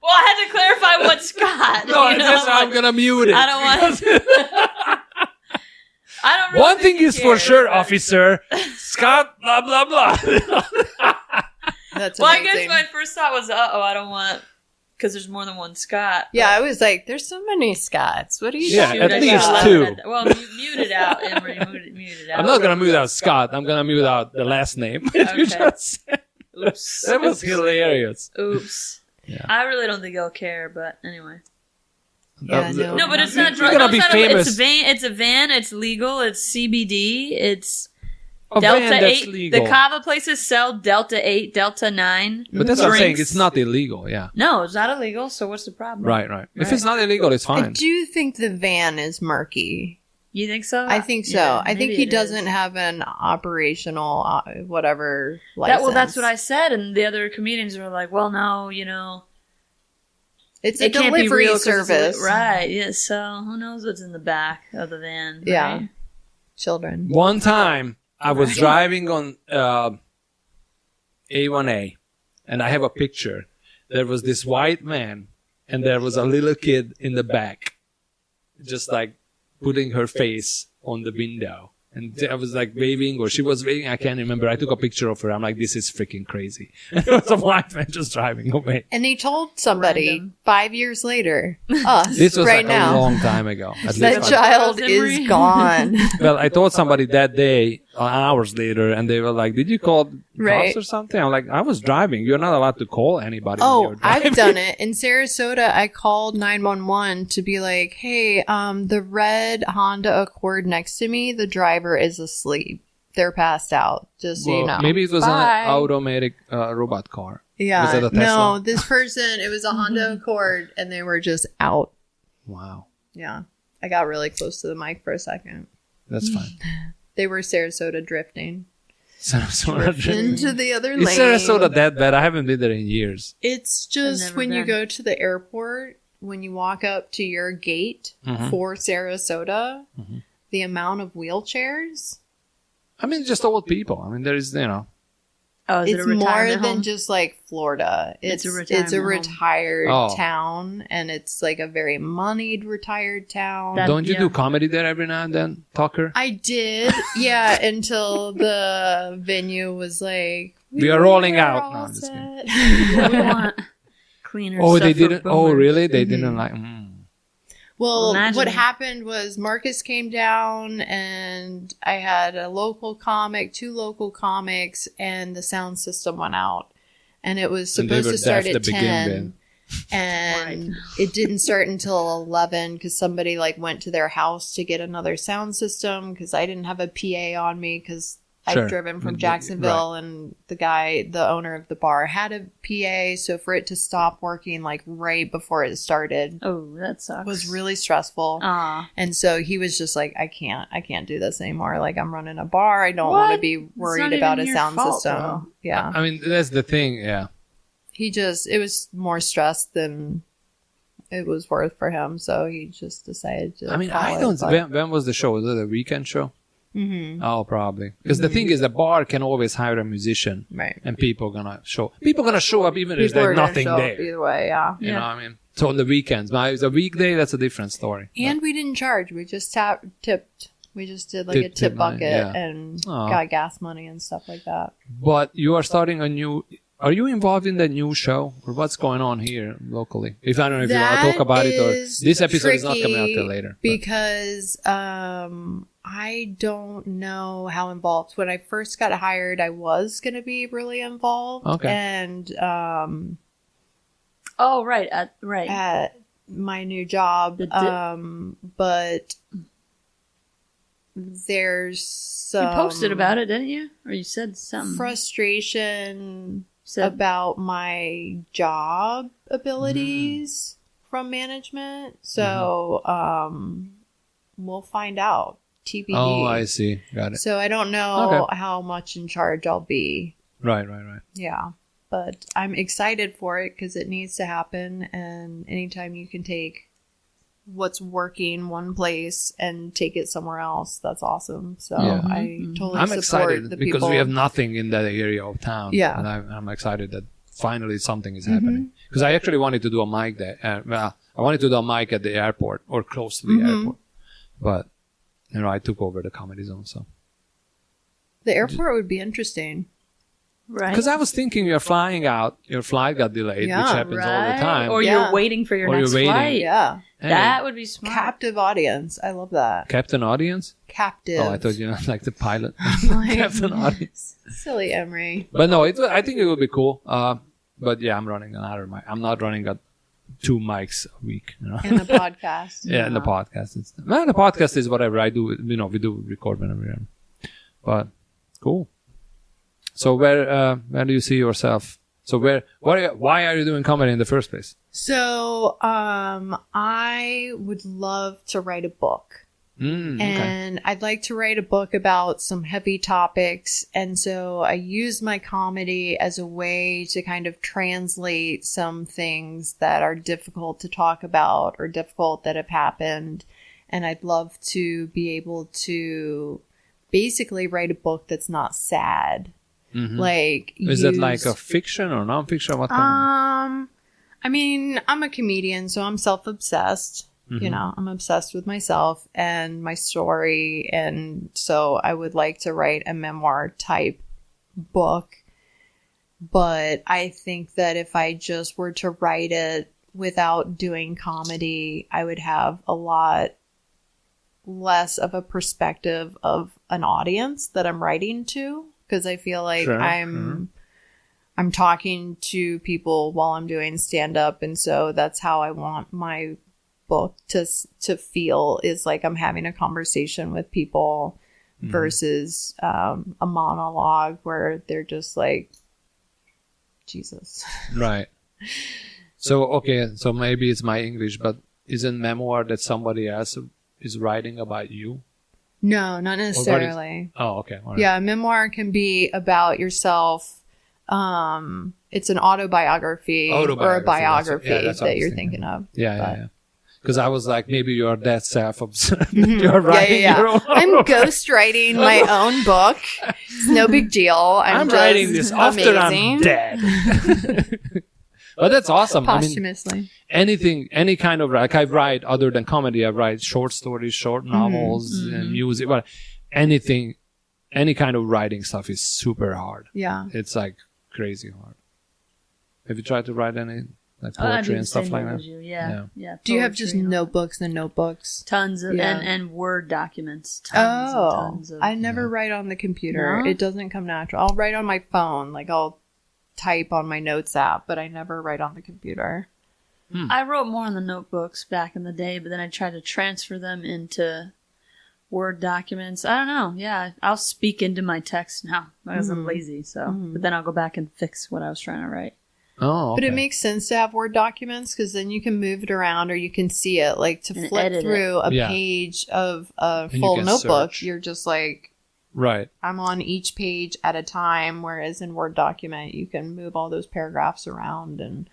Well, I had to clarify what Scott. No, you know, that's how I'm gonna mute it. I don't want. I don't. Really One thing think is he for cares, sure, but- officer. Scott, blah blah blah. That's Well, I amazing. guess my first thought was, I don't want, because there's more than one Scott. Yeah, I was like, there's so many Scots. What are you Yeah, doing? at I least should have two. left it. Well, mute it out, Imre. Mute it out. I'm not gonna mute out Scott. I'm gonna mute out the last name. You Okay. just said. Oops. That was hilarious. Oops. Yeah. I really don't think he'll care, but anyway. Yeah, no. No, but it's not You're drug. gonna No, be it's not famous. It's a van. It's legal. It's CBD. It's A Delta van that's 8. legal. The kava places sell Delta 8, Delta 9. But that's what I'm saying. drinks. It's not illegal. Yeah. No, it's not illegal. So what's the problem? Right. If it's not illegal, it's I fine. do think the van is murky. You think so? I think so. Yeah, I think maybe he it doesn't is. have an operational whatever license. Well, that's what I said, and the other comedians were like, "Well, no, It's a it can't be delivery real 'cause it's service. right? Yeah. So who knows what's in the back of the van? Yeah. Right? Children. One time, I was driving on A1A, and I have a picture. There was this white man, and there was a little kid in the back, just like putting her face on the window. And I was like waving, or she was waving. I can't remember. I took a picture of her. I'm like, this is freaking crazy. And it was a white man just driving away. And he told somebody Random. 5 years later, us, This was right like now, a long time ago. At that least. child Imre. is gone. Well, I told somebody that day, hours later, and they were like, did you call cops Right. or something? I'm like, I was driving. You're not allowed to call anybody when Oh, you're driving. I've done it. In Sarasota, I called 911 to be like, hey, the red Honda Accord next to me, the driver is asleep. They're passed out, just so you Well, know. maybe it was Bye. an automatic robot car. Was Yeah. it a Tesla? No, this person, it was a Honda Accord, and they were just out. Wow. Yeah. I got really close to the mic for a second. That's fine. They were Sarasota drifting Sarasota. into the other Is lane. Sarasota that bad? I haven't been there in years. It's just never when you been. go to the airport, when you walk up to your gate Mhm. for Sarasota, Mhm. the amount of wheelchairs, I mean, just old people. I mean, there is, Oh, is it it's a more retirement than home? just like Florida. It's a It's a retirement home. retired Oh. town, and it's like a very moneyed retired town. That- don't you yeah. do comedy there every now and then, Tucker? I did, yeah, until the venue was like, We are rolling out." all No, I'm just set." Yeah, we want cleaner Oh, stuff they for didn't. Oh, boomers. really? They Mhm. didn't like. Well, Imagine what it. happened was Marcus came down and I had a local comic, 2 local comics, and the sound system went out. And it was And they supposed were to start deaf at to begin 10. And Right. it didn't start until 11 because somebody like went to their house to get another sound system because I didn't have a PA on me because Sure. I'd driven from Right. Jacksonville and the owner of the bar had a PA. So for it to stop working like right before it started Oh, that sucks. was really stressful. Ah, And so he was just like, I can't do this anymore. Like I'm running a bar. I don't What? want to be It's worried not about a even your sound fault, system. though. Yeah. I mean, that's the thing. Yeah. It was more stress than it was worth for him. So he just decided to. I mean, call I it, don't. but- When was the show? Was it a weekend show? Mhm. Oh, probably. Because the thing is, the bar can always hire a musician, Right. and people gonna show. People gonna show up even if People are there's gonna nothing show up there. either way, yeah. You know what I mean? So on the weekends, but if it's a weekday, that's a different story. And we didn't charge. We just tipped. We just did like a Tip tip money, bucket yeah. and Aw. got gas money and stuff like that. But you are starting a new. Are you involved in that new show, or what's going on here locally? If I don't know if you want to talk about it, or is this episode is not coming out till tricky later. but- because I don't know how involved. When I first got hired, I was going to be really involved. Okay. And Oh, right. at my new job, but there's some You posted about it, didn't you? Or you said something. frustration about my job abilities from management. So we'll find out. TBD. Oh, I see. Got it. So I don't know how much in charge I'll be. Right. Yeah. But I'm excited for it because it needs to happen. And anytime you can take what's working one place and take it somewhere else, that's awesome. So I totally I'm support excited the because people. we have nothing in that area of town. Yeah. And I'm excited that finally something is happening. Because I actually wanted to do a mic there. I wanted to do a mic at the airport or close to the airport. But, I took over the Comedy Zone, so. The airport would be interesting. Right. Because I was thinking you're flying out, your flight got delayed, which happens all the time. Or you're waiting for your next flight. Yeah. Hey, That would be smart. Captive audience. I love that. Captain Audience? Captive. Oh, I thought you meant like the pilot. Like, Captain Audience. silly Imre. But no, I think it would be cool. But yeah, I'm running another mic. I'm not running 2 mics a week. And a podcast. Yeah, and the podcast. The podcast is whatever I do. We do record whenever. But cool. So where do you see yourself? So why are you doing comedy in the first place? So I would love to write a book. And I'd like to write a book about some heavy topics. And so I use my comedy as a way to kind of translate some things that are difficult to talk about or difficult that have happened. And I'd love to be able to basically write a book that's not sad. Like, is it like a fiction or non-fiction? What kind of? I mean, I'm a comedian, so I'm self-obsessed. I'm obsessed with myself and my story. And so I would like to write a memoir type book. But I think that if I just were to write it without doing comedy, I would have a lot less of a perspective of an audience that I'm writing to. Because I feel like I'm talking to people while I'm doing stand-up. And so that's how I want my book to feel, is like I'm having a conversation with people versus a monologue where they're just like, Jesus. Right. So maybe it's my English, but isn't memoir that somebody else is writing about you? No, not necessarily. Okay. All right. Yeah, a memoir can be about yourself. It's an autobiography or a biography that you're thinking of. Yeah. Because I was like, maybe you're that self-obsessed. You're writing your own. I'm ghostwriting my own book. It's no big deal. I'm writing this after I'm dead. But that's awesome. Posthumously. I mean, any kind of, like I write, other than comedy, I write short stories, short novels, and music. But anything, any kind of writing stuff is super hard. Yeah. It's like crazy hard. Have you tried to write any like poetry and stuff like that? Yeah. Do you have just notebooks and notebooks? Tons of, and Word documents. Tons of. I never write on the computer. No? It doesn't come natural. I'll write on my phone. Like I'll type on my notes app, but I never write on the computer. I wrote more on the notebooks back in the day, but then I tried to transfer them into Word documents. I don't know. Yeah, I'll speak into my text now because I'm lazy. So, but then I'll go back and fix what I was trying to write. Oh, okay. But it makes sense to have Word documents because then you can move it around or you can see it. Like to And flip edit through a Yeah. page of a And you full can notebook, search. you're just like, Right. I'm on each page at a time, whereas in Word document, you can move all those paragraphs around and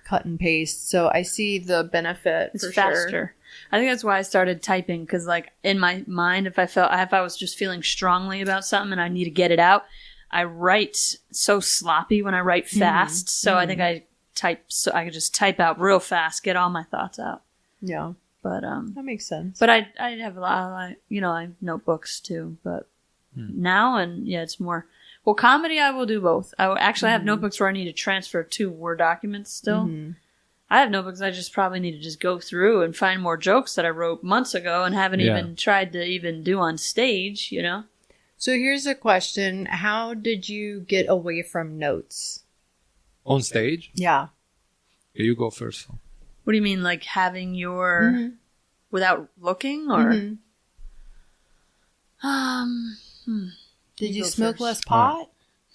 cut and paste. So I see the benefit. It's for faster. Sure. I think that's why I started typing because, like, in my mind, if I was just feeling strongly about something and I need to get it out, I write so sloppy when I write fast. So I think I type so I could just type out real fast, get all my thoughts out. Yeah, But that makes sense. But I have a lot, I have notebooks too. But now it's more. Well, comedy I will do both. I will actually have notebooks where I need to transfer to Word documents still. I have notebooks. I just probably need to just go through and find more jokes that I wrote months ago and haven't even tried to even do on stage, you know? So here's a question. How did you get away from notes? On stage? Yeah. You go first. What do you mean, like having your... Without looking, or... Did you smoke less pot?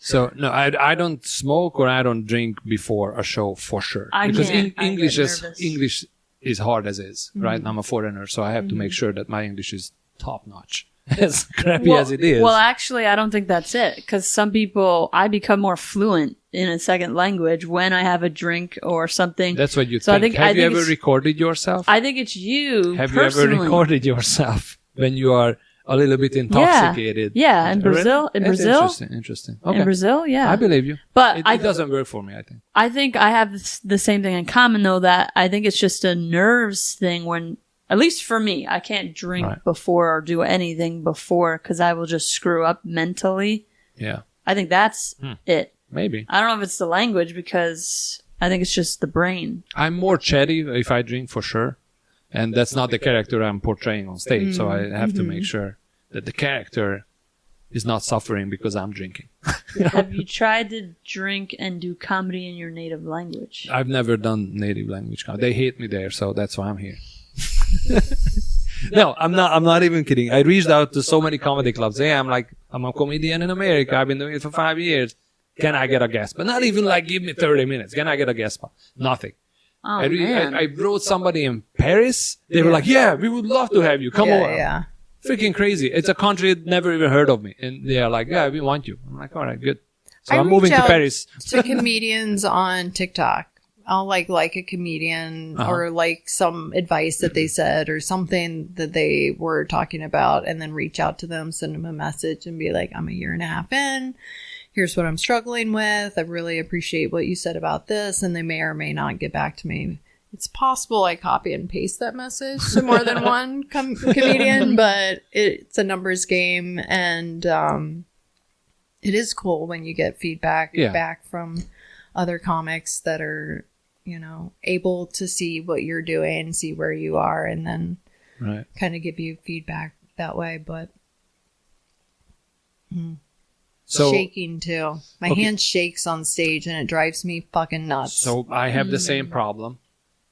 So, no, I don't smoke or I don't drink before a show for sure. Because English is hard as is, right? I'm a foreigner, so I have to make sure that my English is top notch. As crappy as it is. Well, actually, I don't think that's it. Because some people, I become more fluent in a second language when I have a drink or something. That's what you think. Have you ever recorded yourself? I think it's you. Have you ever recorded yourself when you are a little bit intoxicated? Yeah, in Brazil. Interesting. Okay. In Brazil, yeah. I believe you. But it doesn't work for me, I think. I think I have the same thing in common, though, that I think it's just a nerves thing when, at least for me, I can't drink before or do anything before because I will just screw up mentally. Yeah. I think that's it. Maybe. I don't know if it's the language because I think it's just the brain. I'm more chatty if I drink for sure. And that's not the character I'm portraying on stage. So I have to make sure that the character is not suffering because I'm drinking. Have you tried to drink and do comedy in your native language? I've never done native language comedy. They hate me there, so that's why I'm here. No, I'm not even kidding. I reached out to so many comedy clubs. Hey, I'm a comedian in America. I've been doing it for 5 years. Can I get a guest spot? Not even like, give me 30 minutes. Can I get a guest spot? Nothing. Oh, I wrote somebody in Paris. They were like, yeah, we would love to have you. Come over. Yeah. Freaking crazy. It's a country that never even heard of me. And they are like, yeah, we want you. I'm like, all right, good. So I'm moving to Paris. To comedians on TikTok. I'll like a comedian or like some advice that they said or something that they were talking about and then reach out to them, send them a message and be like, I'm a year and a half in. Here's what I'm struggling with. I really appreciate what you said about this. And they may or may not get back to me. It's possible I copy and paste that message to more than one comedian, but it's a numbers game. And it is cool when you get feedback back from other comics that are, you know, able to see what you're doing, see where you are, and then kind of give you feedback that way. But so shaking too. My hand shakes on stage and it drives me fucking nuts. So I have the same problem.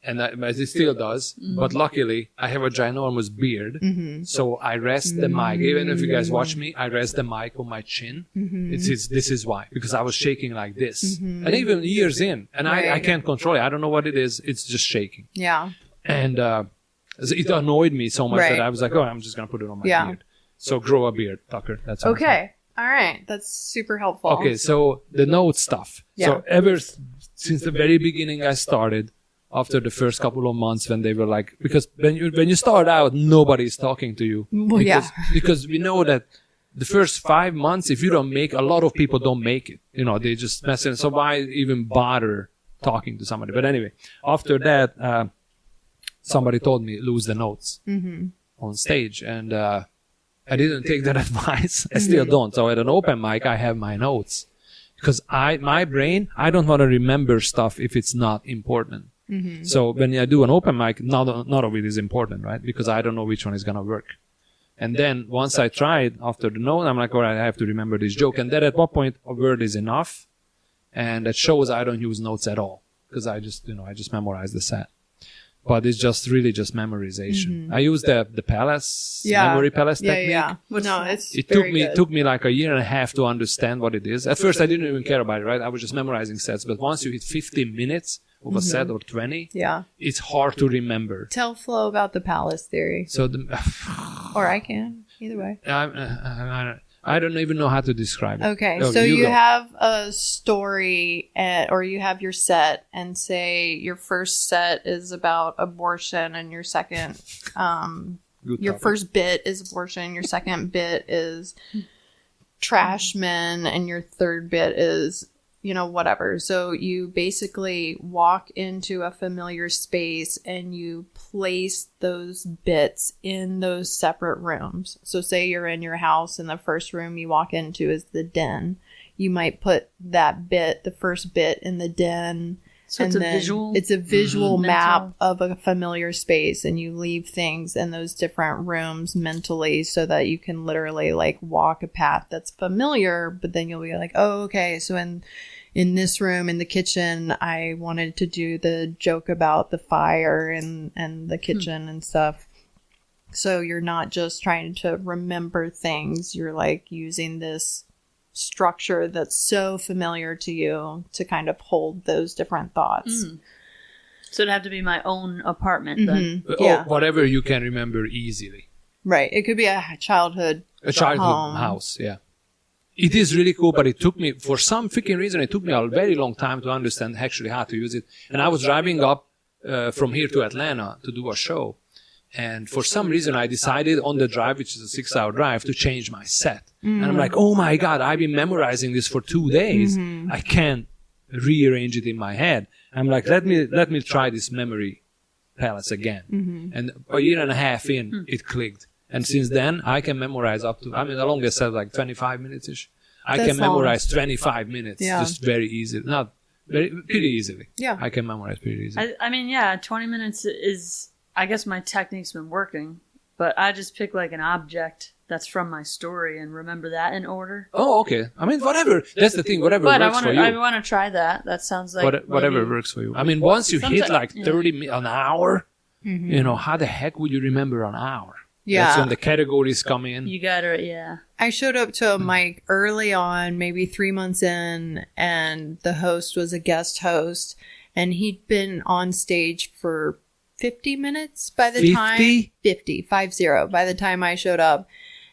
And as it still does, but luckily I have a ginormous beard, so I rest the mic. Even if you guys watch me, I rest the mic on my chin. This is why, because I was shaking like this, and even years in, and I can't control it. I don't know what it is. It's just shaking. Yeah. And it annoyed me so much that I was like, oh, I'm just gonna put it on my beard. So grow a beard, Tucker. That's okay. All right, that's super helpful. Okay, so the note stuff. Yeah. So ever since the very beginning, I started. After the first couple of months when they were like, because when you start out, nobody's talking to you. Because we know that the first 5 months, if you don't make, a lot of people don't make it. You know, they just mess in. So why even bother talking to somebody? But anyway, after that, somebody told me lose the notes on stage. And I didn't take that advice. I still don't. So at an open mic, I have my notes. Because my brain, I don't want to remember stuff if it's not important. So when I do an open mic, none of it is important, right? Because I don't know which one is going to work. And then once I try it after the note, I'm like, all right, I have to remember this joke. And then at what point a word is enough. And that shows I don't use notes at all. Because I just memorize the set. But it's just really just memorization. I use the Palace, memory Palace technique. It took me like a year and a half to understand what it is. At first I didn't even care about it, right? I was just memorizing sets. But once you hit 15 minutes of a set or 20, it's hard to remember. Tell Flo about the Palace theory. So or I can, either way. I don't even know how to describe it. Okay, so you have a story or you have your set and say your first set is about abortion and your second, your first bit is abortion, your second bit is trash men, and your third bit is, you know, whatever. So you basically walk into a familiar space and you place those bits in those separate rooms. So say you're in your house and the first room you walk into is the den. You might put that bit, the first bit, in the den So it's a visual? It's a visual map mental. of a familiar space, and you leave things in those different rooms mentally so that you can literally like walk a path that's familiar, but then you'll be like, oh, okay, so in this room in the kitchen, I wanted to do the joke about the fire and the kitchen and stuff. So you're not just trying to remember things, you're like using this structure that's so familiar to you to kind of hold those different thoughts. So it'd have to be my own apartment then. Yeah. Or whatever you can remember easily. Right. It could be a childhood home. House, yeah. It is really cool, but it took me, for some freaking reason, it took me a very long time to understand actually how to use it. And I was driving up from here to Atlanta to do a show. And for some reason, I decided on the drive, which is a 6-hour drive, to change my set. And I'm like, oh my God, I've been memorizing this for 2 days. I can't rearrange it in my head. I'm like, let me try this memory palace again. And a year and a half in, it clicked. And since then, I can memorize up to, the longest set like 25 minutes-ish. I can memorize 25 minutes just very easily. Pretty easily. Yeah. I can memorize pretty easily. 20 minutes is... I guess my technique's been working, but I just pick like an object that's from my story and remember that in order. Oh, okay. Whatever. That's the thing. Whatever works for you. I want to try that. That sounds like whatever works for you. Once you hit like 30 an hour, how the heck would you remember an hour? Yeah. That's when the categories come in. You got it, yeah. I showed up to a mic early on, maybe 3 months in, and the host was a guest host, and he'd been on stage for 50 minutes by the time 50 by the time I showed up.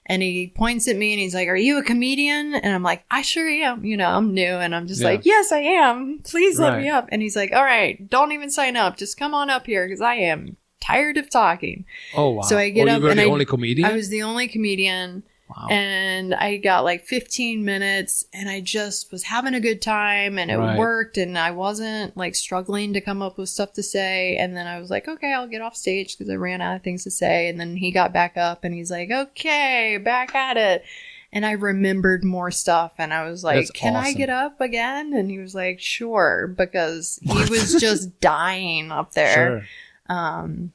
And he points at me and he's like, are you a comedian? And I'm like, I sure am. I'm new. And I'm just like, yes, I am. Please let me up. And he's like, all right, don't even sign up. Just come on up here because I am tired of talking. Oh, wow. So I get up you were and the only comedian? I was the only comedian. Wow. And I got like 15 minutes and I just was having a good time and it worked and I wasn't like struggling to come up with stuff to say. And then I was like, okay, I'll get off stage because I ran out of things to say. And then he got back up and he's like, okay, back at it. And I remembered more stuff and I was like, can I get up again? And he was like, sure, because he was just dying up there. Sure.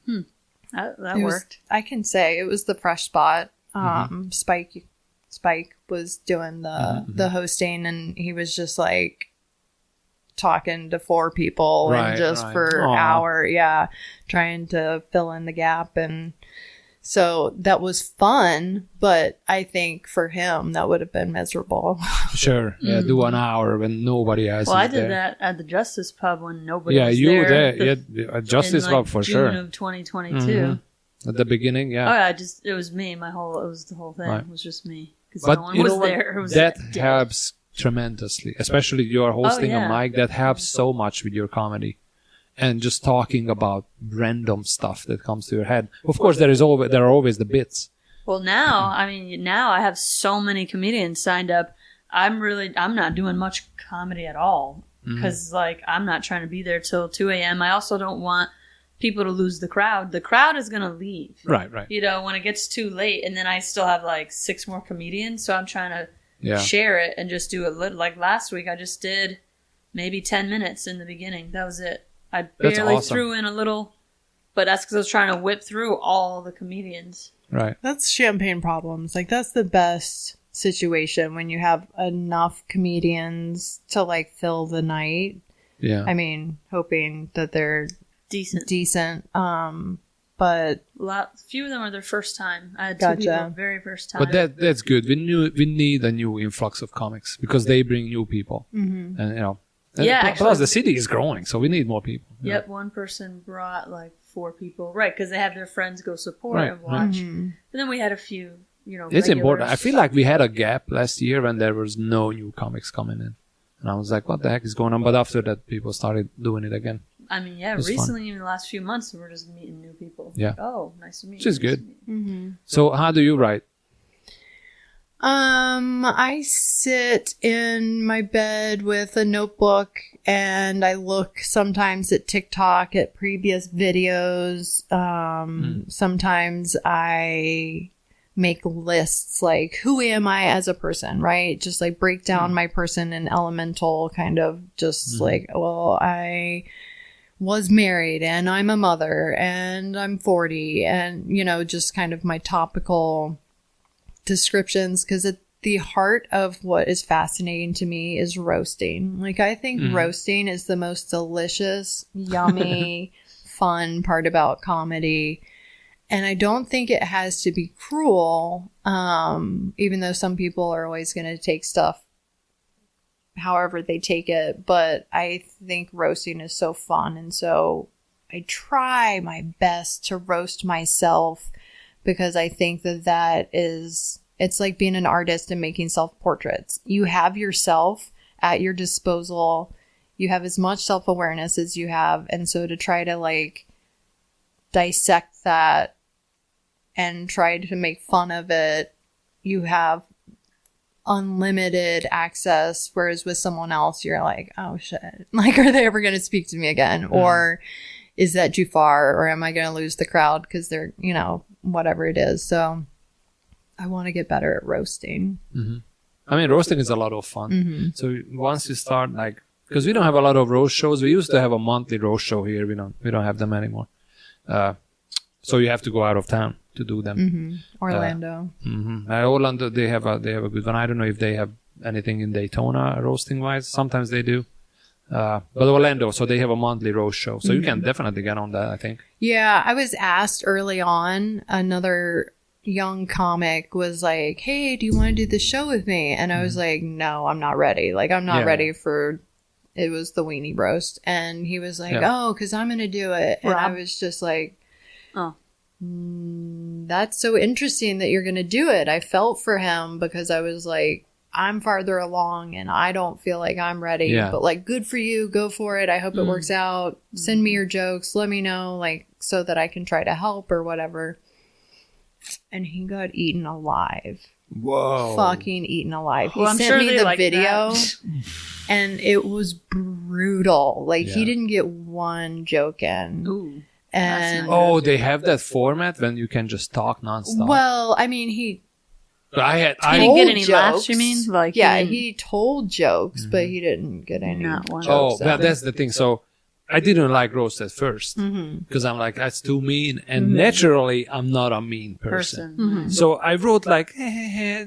That worked. I can say it was the fresh spot. Spike was doing the hosting and he was just like talking to 4 people and just for an hour, trying to fill in the gap. And so that was fun, but I think for him that would have been miserable. Sure. Yeah, do an hour when nobody else Well, is I did there. that at the Justice Pub when nobody was you there. were there. Yeah, Justice Pub for June sure. of 2022. At the beginning, yeah. Oh yeah, it was me. It was the whole thing. It was just me because But no one you was know what? there. It was That dead. helps tremendously, especially you're hosting yeah. a mic. That helps so much with your comedy, and just talking about random stuff that comes to your head. Of course, there are always the bits. Well, now I have so many comedians signed up. I'm not doing much comedy at all because I'm not trying to be there till 2 a.m. I also don't want people to lose the crowd. The crowd is going to leave. Right. When it gets too late, and then I still have like 6 more comedians, so I'm trying to share it and just do a little. Like last week, I just did maybe 10 minutes in the beginning. That was it. I barely threw in a little, but that's because I was trying to whip through all the comedians. Right. That's champagne problems. Like that's the best situation when you have enough comedians to like fill the night. Yeah. Hoping that they're decent. But few of them are their first time. I had 2 people very first time. But that's good. We need a new influx of comics because they bring new people, and plus the city is growing, so we need more people. Yep, one person brought like 4 people, right? Because they have their friends go support and watch. But then we had a few, It's important. I feel like we had a gap last year when there was no new comics coming in, and I was like, "What the heck is going on?" But after that, people started doing it again. Recently, in the last few months, we're just meeting new people. Yeah. Like, oh, nice to meet you. Which is good. So how do you write? I sit in my bed with a notebook and I look sometimes at TikTok at previous videos. Sometimes I make lists like, who am I as a person, right? Just like break down my person in elemental kind of just like, well, I was married and I'm a mother and I'm 40 and, you know, just kind of my topical descriptions. Because at the heart of what is fascinating to me is roasting. Like, I think roasting is the most delicious, yummy, fun part about comedy. And I don't think it has to be cruel, even though some people are always going to take stuff however they take it. But I think roasting is so fun. And so I try my best to roast myself because I think that is, it's like being an artist and making self-portraits. You have yourself at your disposal. You have as much self-awareness as you have. And so to try to like dissect that and try to make fun of it, you have unlimited access, whereas with someone else you're like, oh shit, like, are they ever going to speak to me again? Or is that too far? Or am I going to lose the crowd because they're, you know, whatever it is. So I want to get better at roasting. I mean, roasting is a lot of fun. So once you start, like, because we don't have a lot of roast shows. We used to have a monthly roast show here. We don't have them anymore. So you have to go out of town to do them. Orlando. Orlando, they have a good one. I don't know if they have anything in Daytona roasting wise. Sometimes they do. But Orlando, so they have a monthly roast show. So you can definitely get on that, I think. Yeah, I was asked early on, another young comic was like, hey, do you want to do this show with me? And I was like, no, I'm not ready. Like, I'm not ready for, it was the weenie roast. And he was like, oh, because I'm going to do it. And I was just like, that's so interesting that you're going to do it. I felt for him because I was like, I'm farther along and I don't feel like I'm ready, but like, good for you. Go for it. I hope it works out. Send me your jokes. Let me know, like, so that I can try to help or whatever. And he got eaten alive. Whoa. Fucking eaten alive. He Well, sent me the like video that. and it was brutal. Like, he didn't get one joke in. Ooh. And they have that format when you can just talk nonstop. well, I mean, he He didn't told get any jokes. laughs, you mean? Like, he told jokes, but he didn't get any. Not one. jokes well, out. that's the thing. So I didn't like roast at first because I'm like, that's too mean. And naturally, I'm not a mean person. So I wrote like, hey,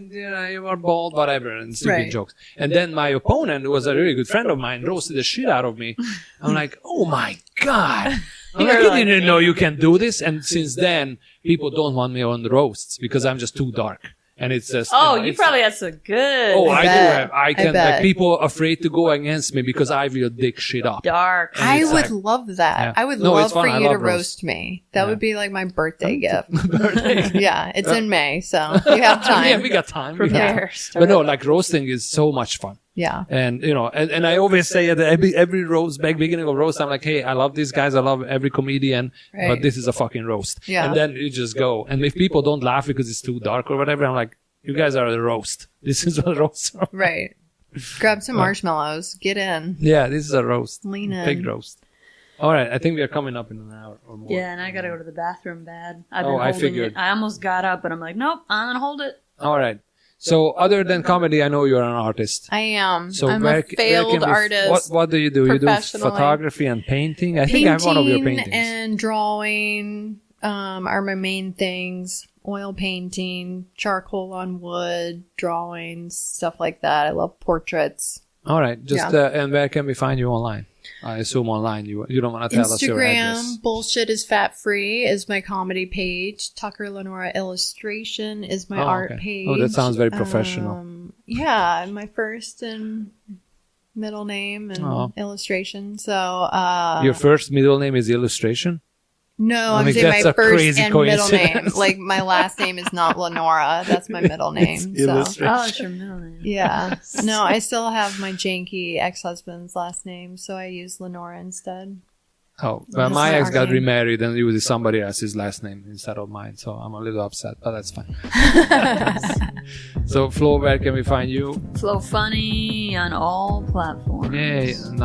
you are bald, whatever, and stupid jokes. And then my opponent, who was a really good friend of mine, roasted the shit out of me. I'm like, oh my God. I'm like, I didn't know you can do this. And since then, people don't want me on the roasts because I'm just too dark. And it's just... you probably had some good... Oh, I do bet. have. I can... bet. Like, people afraid to go against me because I will dig shit up. Dark. And I it's would like- love that. Yeah. I would No, love it's fun. for I you to love roast me. That Yeah. would be like my birthday gift. Birthday. Yeah, it's in May, so you have time. Yeah, we got time. We got time. Prepare. But no, like roasting is so much fun. Yeah. And, you know, and I always say at every roast, beginning of roast, I'm like, hey, I love these guys. I love every comedian, Right. but this is a fucking roast. Yeah. And then you just go. And if people don't laugh because it's too dark or whatever, I'm like, you guys are the roast. This is what roasts are. Right. Grab some marshmallows. Get in. Yeah, this is a roast. Lean in. Big roast. All right. I think we are coming up in an hour or more. Yeah, and I gotta go to the bathroom bad. I've Oh, been I holding figured. it. I almost got up, but I'm like, nope, I'm gonna hold it. All right. So other than comedy, I know you're an artist. I am. So I'm where a can failed we artist. What do? You do professionally. photography and painting? I think I have one of your paintings. And drawing are my main things. Oil painting, charcoal on wood, drawings, stuff like that. I love portraits. All right. Just and where can we find you online? I assume online. You don't want to tell us your address. Instagram, Bullshit is Fat Free is my comedy page. Tucker Lenora Illustration is my art page. Oh, that sounds very professional. Yeah, my first and middle name and illustration. So Your first middle name is Illustration? no, I I'm mean, saying that's my a first crazy and middle coincidence. name. Like my last name is not Lenora. That's my middle name. So Illustration. Oh, it's your middle name. yeah. No, I still have my janky ex-husband's last name, so I use Lenora instead. Oh, well, That's my my ex art got name. remarried and used somebody else's last name instead of mine, so I'm a little upset, but that's fine. So, Flo, where can we find you? Flow Funny on all platforms. Yay! And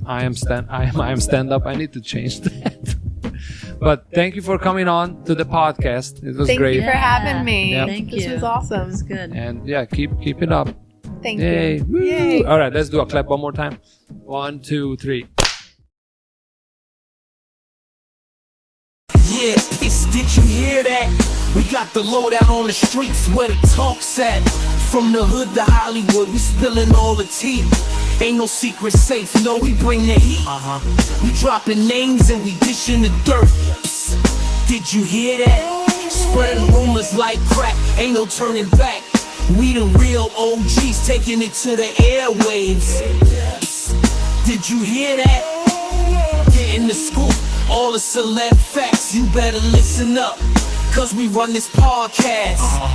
I am stand up. I need to change that. But thank you for coming on to the podcast. It was Thank great. you for having me. Yeah. Thank This you. was awesome. It was good. And yeah, keep it up. Thank Yay. you. Woo. Yay. All right, let's do a clap one more time. 1, 2, 3. Yeah, Psst, did you hear that? We got the lowdown on the streets where the talk's at. From the hood to Hollywood, we spilling all the tea. Ain't no secret safe, no, we bring the heat. We dropping names and we dishing the dirt. Psst, did you hear that? Spreading rumors like crack, ain't no turning back. We the real OGs taking it to the airwaves. Psst, did you hear that? Getting the scoop, all the celeb facts, you better listen up. Cause we run this podcast.